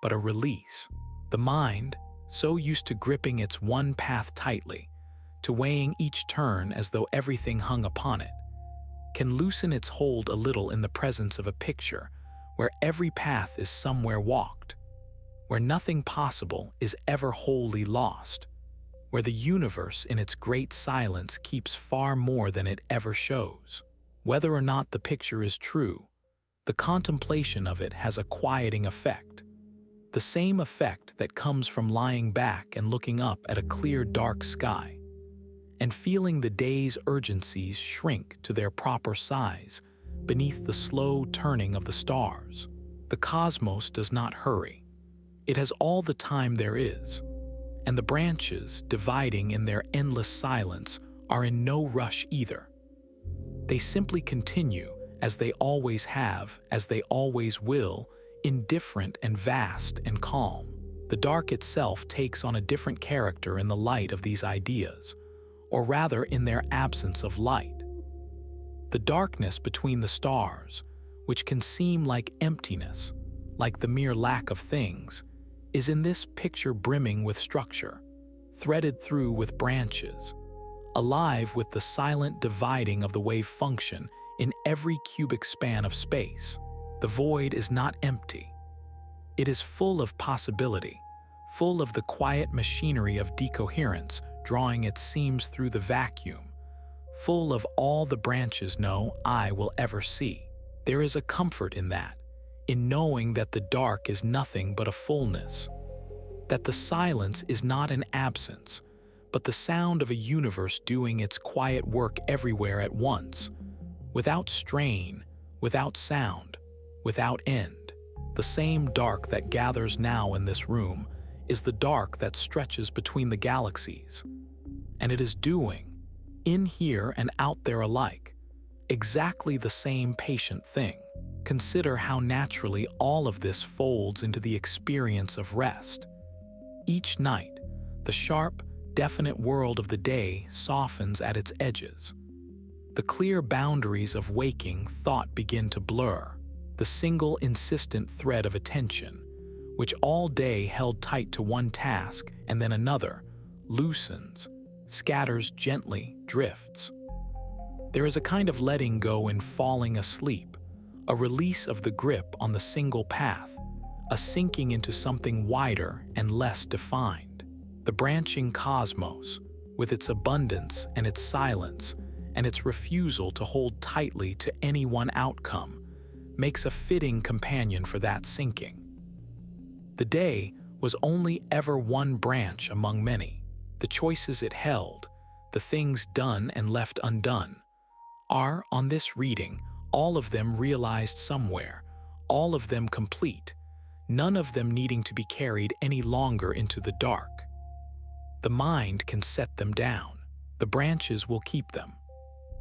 but a release. The mind, so used to gripping its one path tightly, to weighing each turn as though everything hung upon it, can loosen its hold a little in the presence of a picture where every path is somewhere walked, where nothing possible is ever wholly lost, where the universe in its great silence keeps far more than it ever shows. Whether or not the picture is true, the contemplation of it has a quieting effect, the same effect that comes from lying back and looking up at a clear dark sky, and feeling the day's urgencies shrink to their proper size beneath the slow turning of the stars. The cosmos does not hurry. It has all the time there is, and the branches, dividing in their endless silence, are in no rush either. They simply continue, as they always have, as they always will, indifferent and vast and calm. The dark itself takes on a different character in the light of these ideas, or rather in their absence of light. The darkness between the stars, which can seem like emptiness, like the mere lack of things, is in this picture brimming with structure, threaded through with branches, alive with the silent dividing of the wave function in every cubic span of space. The void is not empty. It is full of possibility, full of the quiet machinery of decoherence drawing its seams through the vacuum, full of all the branches no eye will ever see. There is a comfort in that, in knowing that the dark is nothing but a fullness, that the silence is not an absence, but the sound of a universe doing its quiet work everywhere at once, without strain, without sound, without end. The same dark that gathers now in this room is the dark that stretches between the galaxies, and it is doing, in here and out there alike, exactly the same patient thing. Consider how naturally all of this folds into the experience of rest. Each night, the sharp, definite world of the day softens at its edges. The clear boundaries of waking thought begin to blur. The single insistent thread of attention, which all day held tight to one task and then another, loosens, scatters gently, drifts. There is a kind of letting go in falling asleep, a release of the grip on the single path, a sinking into something wider and less defined. The branching cosmos, with its abundance and its silence and its refusal to hold tightly to any one outcome, makes a fitting companion for that sinking. The day was only ever one branch among many. The choices it held, the things done and left undone, are, on this reading, all of them realized somewhere, all of them complete, none of them needing to be carried any longer into the dark. The mind can set them down. The branches will keep them.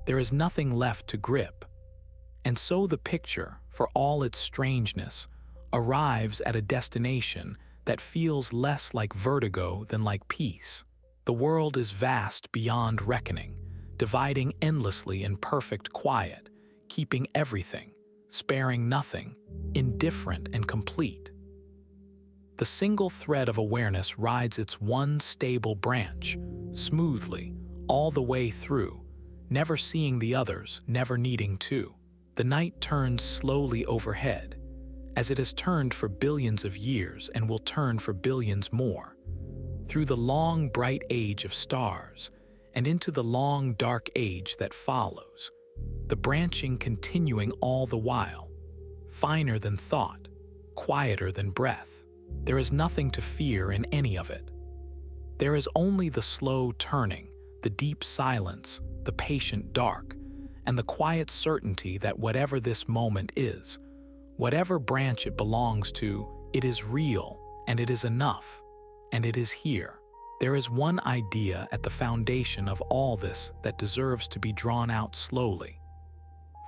There is nothing left to grip. And so the picture, for all its strangeness, arrives at a destination that feels less like vertigo than like peace. The world is vast beyond reckoning, dividing endlessly in perfect quiet, keeping everything, sparing nothing, indifferent and complete. The single thread of awareness rides its one stable branch, smoothly, all the way through, never seeing the others, never needing to. The night turns slowly overhead, as it has turned for billions of years and will turn for billions more, through the long bright age of stars and into the long dark age that follows, the branching continuing all the while, finer than thought, quieter than breath. There is nothing to fear in any of it. There is only the slow turning, the deep silence, the patient dark, and the quiet certainty that whatever this moment is, whatever branch it belongs to, it is real, and it is enough, and it is here. There is one idea at the foundation of all this that deserves to be drawn out slowly,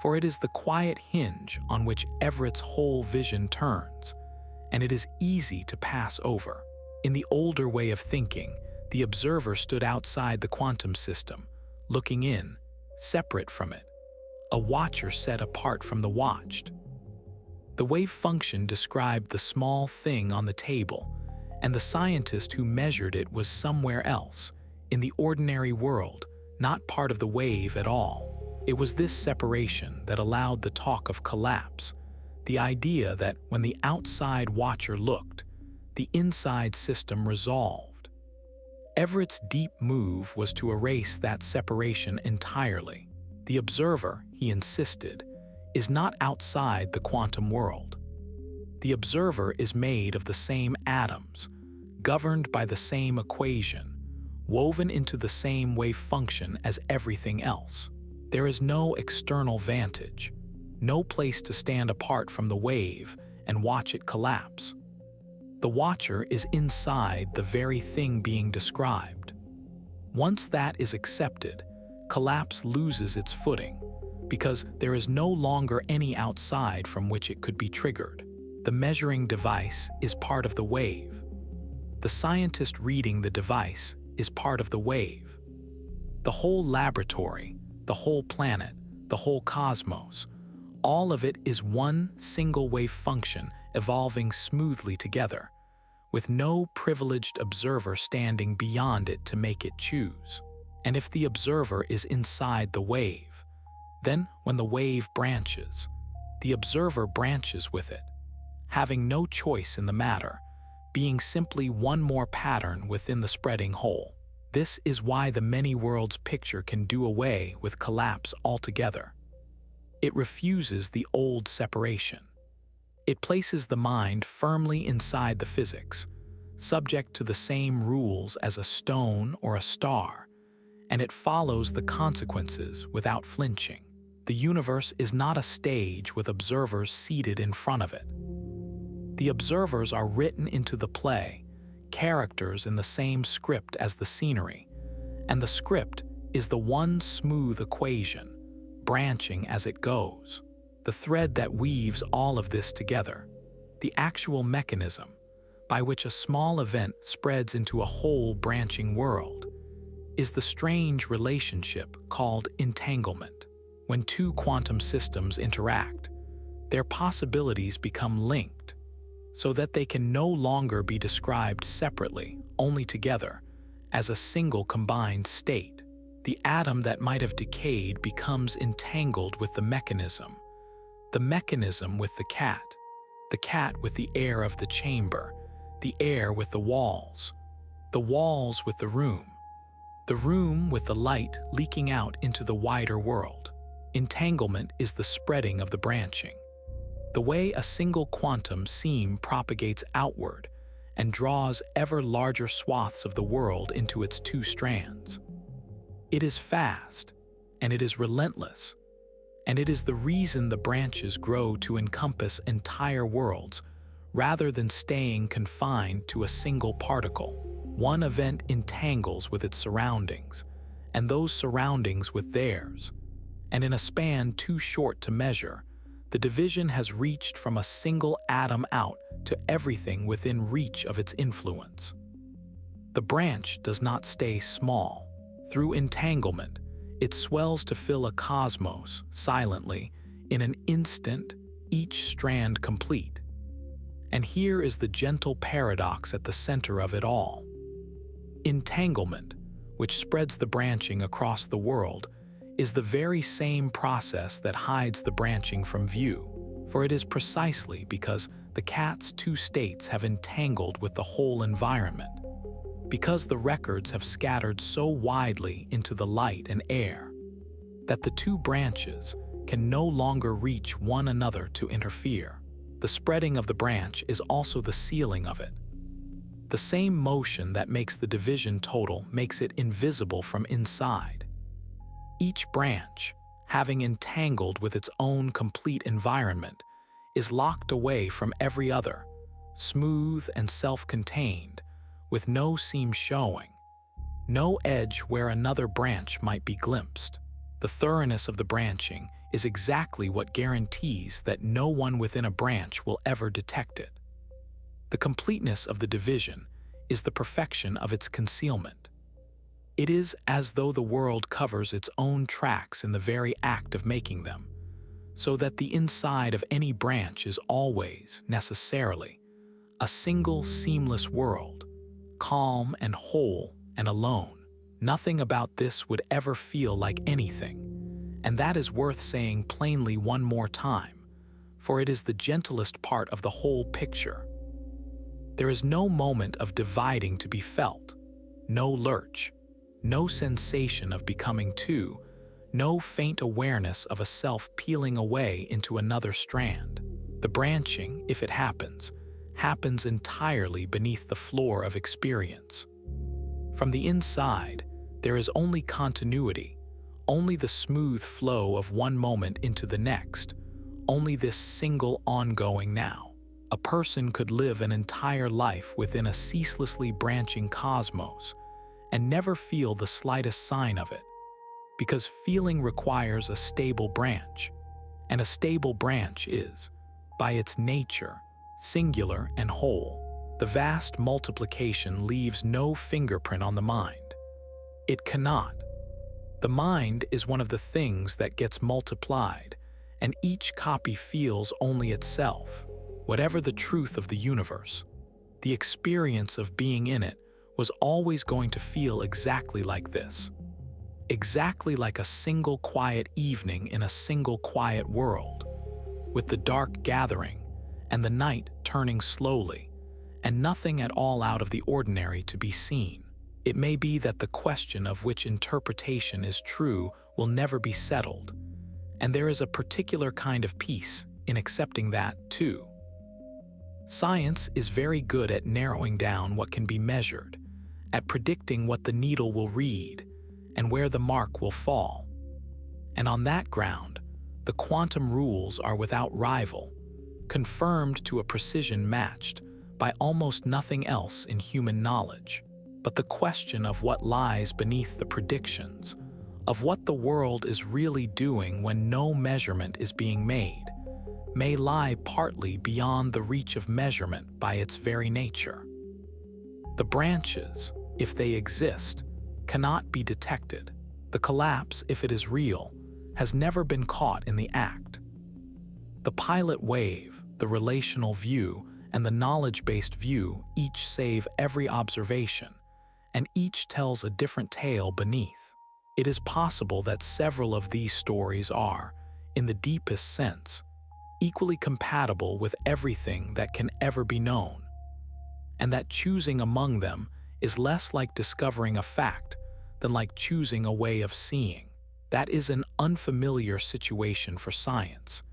for it is the quiet hinge on which Everett's whole vision turns, and it is easy to pass over. In the older way of thinking, the observer stood outside the quantum system, looking in, separate from it, a watcher set apart from the watched. The wave function described the small thing on the table, and the scientist who measured it was somewhere else, in the ordinary world, not part of the wave at all. It was this separation that allowed the talk of collapse, the idea that when the outside watcher looked, the inside system resolved. Everett's deep move was to erase that separation entirely. The observer, he insisted, is not outside the quantum world. The observer is made of the same atoms, governed by the same equation, woven into the same wave function as everything else. There is no external vantage, no place to stand apart from the wave and watch it collapse. The watcher is inside the very thing being described. Once that is accepted, collapse loses its footing, because there is no longer any outside from which it could be triggered. The measuring device is part of the wave. The scientist reading the device is part of the wave. The whole laboratory, the whole planet, the whole cosmos, all of it is one single wave function evolving smoothly together, with no privileged observer standing beyond it to make it choose. And if the observer is inside the wave, then when the wave branches, the observer branches with it, having no choice in the matter, being simply one more pattern within the spreading whole. This is why the many worlds picture can do away with collapse altogether. It refuses the old separation. It places the mind firmly inside the physics, subject to the same rules as a stone or a star, and it follows the consequences without flinching. The universe is not a stage with observers seated in front of it. The observers are written into the play, characters in the same script as the scenery, and the script is the one smooth equation, branching as it goes. The thread that weaves all of this together, the actual mechanism by which a small event spreads into a whole branching world, is the strange relationship called entanglement. When two quantum systems interact, their possibilities become linked, so that they can no longer be described separately, only together, as a single combined state. The atom that might have decayed becomes entangled with the mechanism with the cat with the air of the chamber, the air with the walls with the room with the light leaking out into the wider world. Entanglement is the spreading of the branching, the way a single quantum seam propagates outward and draws ever larger swaths of the world into its two strands. It is fast, and it is relentless, and it is the reason the branches grow to encompass entire worlds rather than staying confined to a single particle. One event entangles with its surroundings, and those surroundings with theirs, and in a span too short to measure, the division has reached from a single atom out to everything within reach of its influence. The branch does not stay small. Through entanglement, it swells to fill a cosmos, silently, in an instant, each strand complete. And here is the gentle paradox at the center of it all. Entanglement, which spreads the branching across the world, is the very same process that hides the branching from view, for it is precisely because the cat's two states have entangled with the whole environment, because the records have scattered so widely into the light and air, that the two branches can no longer reach one another to interfere. The spreading of the branch is also the sealing of it. The same motion that makes the division total makes it invisible from inside. Each branch, having entangled with its own complete environment, is locked away from every other, smooth and self-contained, with no seam showing, no edge where another branch might be glimpsed. The thoroughness of the branching is exactly what guarantees that no one within a branch will ever detect it. The completeness of the division is the perfection of its concealment. It is as though the world covers its own tracks in the very act of making them, so that the inside of any branch is always, necessarily, a single seamless world, calm and whole and alone. Nothing about this would ever feel like anything, and that is worth saying plainly one more time, for it is the gentlest part of the whole picture. There is no moment of dividing to be felt, no lurch, no sensation of becoming two, no faint awareness of a self peeling away into another strand. The branching, if it happens entirely beneath the floor of experience. From the inside, there is only continuity, only the smooth flow of one moment into the next, only this single ongoing now. A person could live an entire life within a ceaselessly branching cosmos and never feel the slightest sign of it, because feeling requires a stable branch, and a stable branch is, by its nature, singular and whole. The vast multiplication leaves no fingerprint on the mind. It cannot. The mind is one of the things that gets multiplied, and each copy feels only itself. Whatever the truth of the universe, the experience of being in it was always going to feel exactly like this. exactly like a single quiet evening in a single quiet world, with the dark gathering and the night turning slowly, and nothing at all out of the ordinary to be seen. It may be that the question of which interpretation is true will never be settled, and there is a particular kind of peace in accepting that, too. Science is very good at narrowing down what can be measured, at predicting what the needle will read and where the mark will fall. And on that ground, the quantum rules are without rival, confirmed to a precision matched by almost nothing else in human knowledge. But the question of what lies beneath the predictions, of what the world is really doing when no measurement is being made, may lie partly beyond the reach of measurement by its very nature. The branches, if they exist, cannot be detected. The collapse, if it is real, has never been caught in the act. The pilot wave, the relational view, and the knowledge-based view each save every observation, and each tells a different tale beneath. It is possible that several of these stories are, in the deepest sense, equally compatible with everything that can ever be known, and that choosing among them is less like discovering a fact than like choosing a way of seeing. That is an unfamiliar situation for science,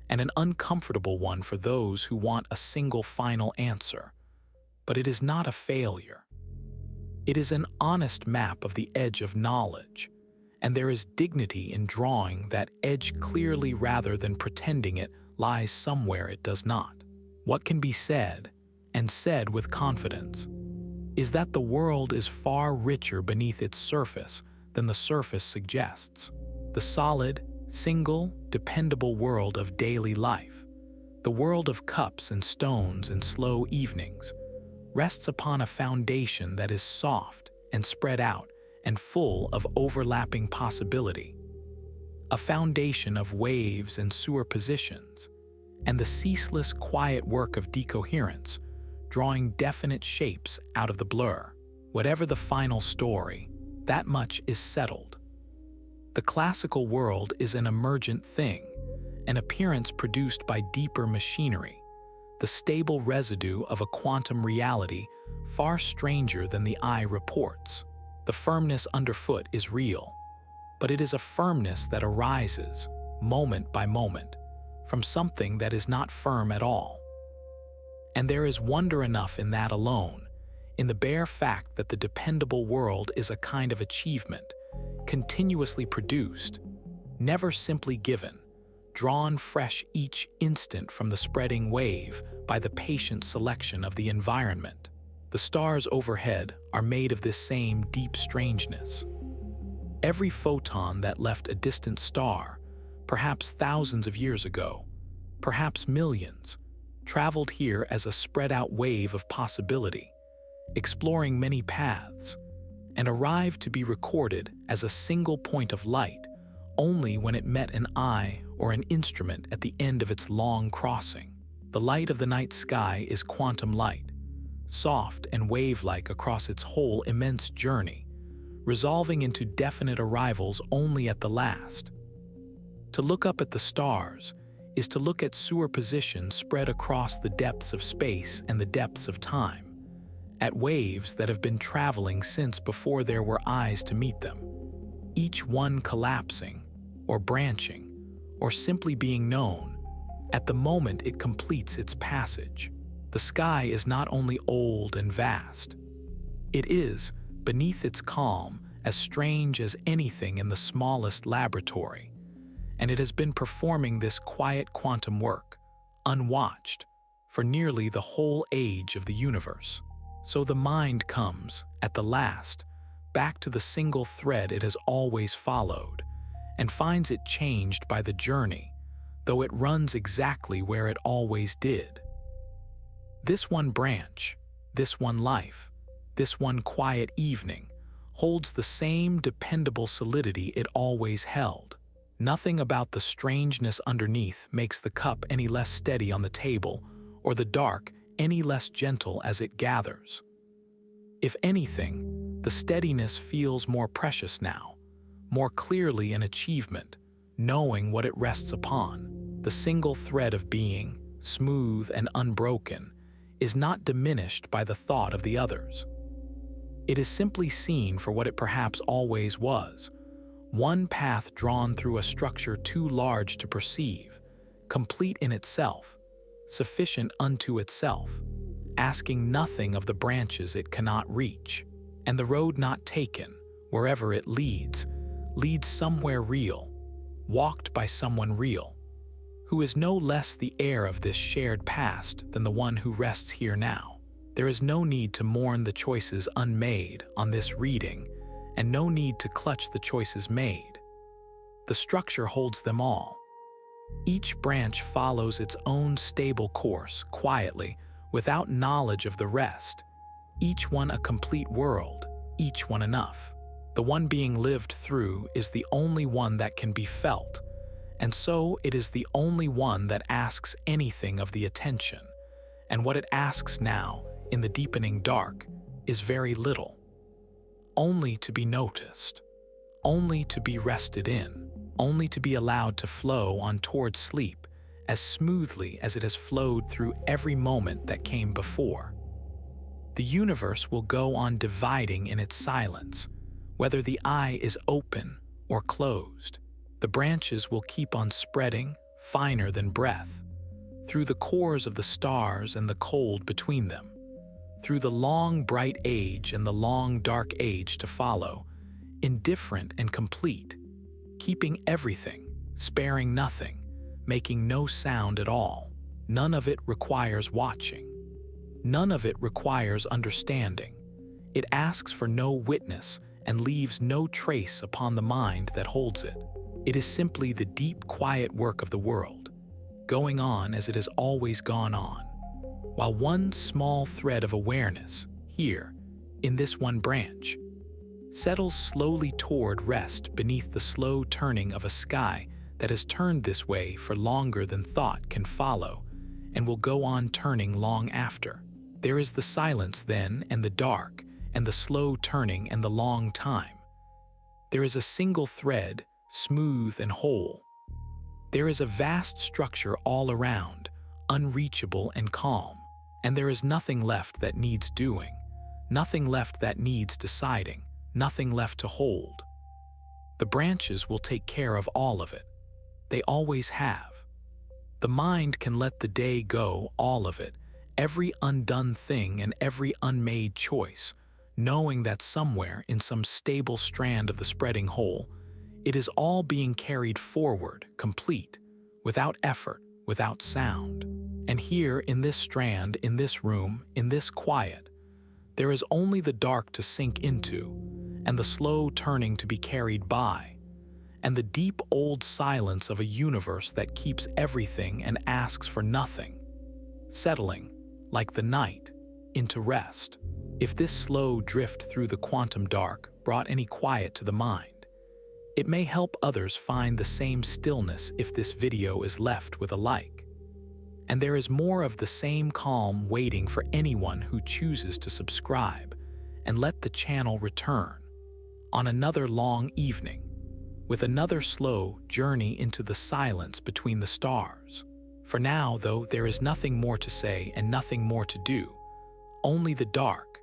and an uncomfortable one for those who want a single final answer. But it is not a failure. It is an honest map of the edge of knowledge, and there is dignity in drawing that edge clearly rather than pretending it lies somewhere it does not. What can be said, and said with confidence, is that the world is far richer beneath its surface than the surface suggests. The solid, single, dependable world of daily life, the world of cups and stones and slow evenings, rests upon a foundation that is soft and spread out and full of overlapping possibility, a foundation of waves and superpositions, and the ceaseless quiet work of decoherence, drawing definite shapes out of the blur. Whatever the final story, that much is settled. The classical world is an emergent thing, an appearance produced by deeper machinery, the stable residue of a quantum reality far stranger than the eye reports. The firmness underfoot is real, but it is a firmness that arises, moment by moment, from something that is not firm at all. And there is wonder enough in that alone, in the bare fact that the dependable world is a kind of achievement, continuously produced, never simply given, drawn fresh each instant from the spreading wave by the patient selection of the environment. The stars overhead are made of this same deep strangeness. Every photon that left a distant star, perhaps thousands of years ago, perhaps millions, traveled here as a spread-out wave of possibility, exploring many paths, and arrived to be recorded as a single point of light only when it met an eye or an instrument at the end of its long crossing. The light of the night sky is quantum light, soft and wave-like across its whole immense journey, resolving into definite arrivals only at the last. To look up at the stars is to look at superposition spread across the depths of space and the depths of time, at waves that have been traveling since before there were eyes to meet them, each one collapsing, or branching, or simply being known, at the moment it completes its passage. The sky is not only old and vast, it is, beneath its calm, as strange as anything in the smallest laboratory, and it has been performing this quiet quantum work, unwatched, for nearly the whole age of the universe. So the mind comes, at the last, back to the single thread it has always followed, and finds it changed by the journey, though it runs exactly where it always did. This one branch, this one life, this one quiet evening, holds the same dependable solidity it always held. Nothing about the strangeness underneath makes the cup any less steady on the table, or the dark any less gentle as it gathers. If anything, the steadiness feels more precious now, more clearly an achievement, knowing what it rests upon. The single thread of being, smooth and unbroken, is not diminished by the thought of the others. It is simply seen for what it perhaps always was, one path drawn through a structure too large to perceive, complete in itself, sufficient unto itself, asking nothing of the branches it cannot reach, and the road not taken, wherever it leads somewhere real, walked by someone real, who is no less the heir of this shared past than the one who rests here now. There is no need to mourn the choices unmade on this reading, and no need to clutch the choices made. The structure holds them all. Each branch follows its own stable course, quietly, without knowledge of the rest. Each one a complete world, each one enough. The one being lived through is the only one that can be felt, and so it is the only one that asks anything of the attention, and what it asks now, in the deepening dark, is very little. Only to be noticed, only to be rested in, only to be allowed to flow on toward sleep as smoothly as it has flowed through every moment that came before. The universe will go on dividing in its silence, whether the eye is open or closed. The branches will keep on spreading, finer than breath, through the cores of the stars and the cold between them, through the long bright age and the long dark age to follow, indifferent and complete, keeping everything, sparing nothing, making no sound at all. None of it requires watching. None of it requires understanding. It asks for no witness and leaves no trace upon the mind that holds it. It is simply the deep, quiet work of the world, going on as it has always gone on, while one small thread of awareness, here, in this one branch, settles slowly toward rest beneath the slow turning of a sky that has turned this way for longer than thought can follow, and will go on turning long after. There is the silence then, and the dark, and the slow turning and the long time. There is a single thread, smooth and whole. There is a vast structure all around, unreachable and calm, and there is nothing left that needs doing, nothing left that needs deciding, nothing left to hold. The branches will take care of all of it. They always have. The mind can let the day go, all of it, every undone thing and every unmade choice, knowing that somewhere in some stable strand of the spreading whole, it is all being carried forward, complete, without effort, without sound. And here, in this strand, in this room, in this quiet, there is only the dark to sink into, and the slow turning to be carried by, and the deep old silence of a universe that keeps everything and asks for nothing, settling, like the night, into rest. If this slow drift through the quantum dark brought any quiet to the mind, it may help others find the same stillness if this video is left with a like. And there is more of the same calm waiting for anyone who chooses to subscribe and let the channel return on another long evening with another slow journey into the silence between the stars. For now, though, there is nothing more to say and nothing more to do. Only the dark,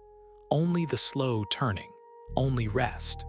only the slow turning, only rest.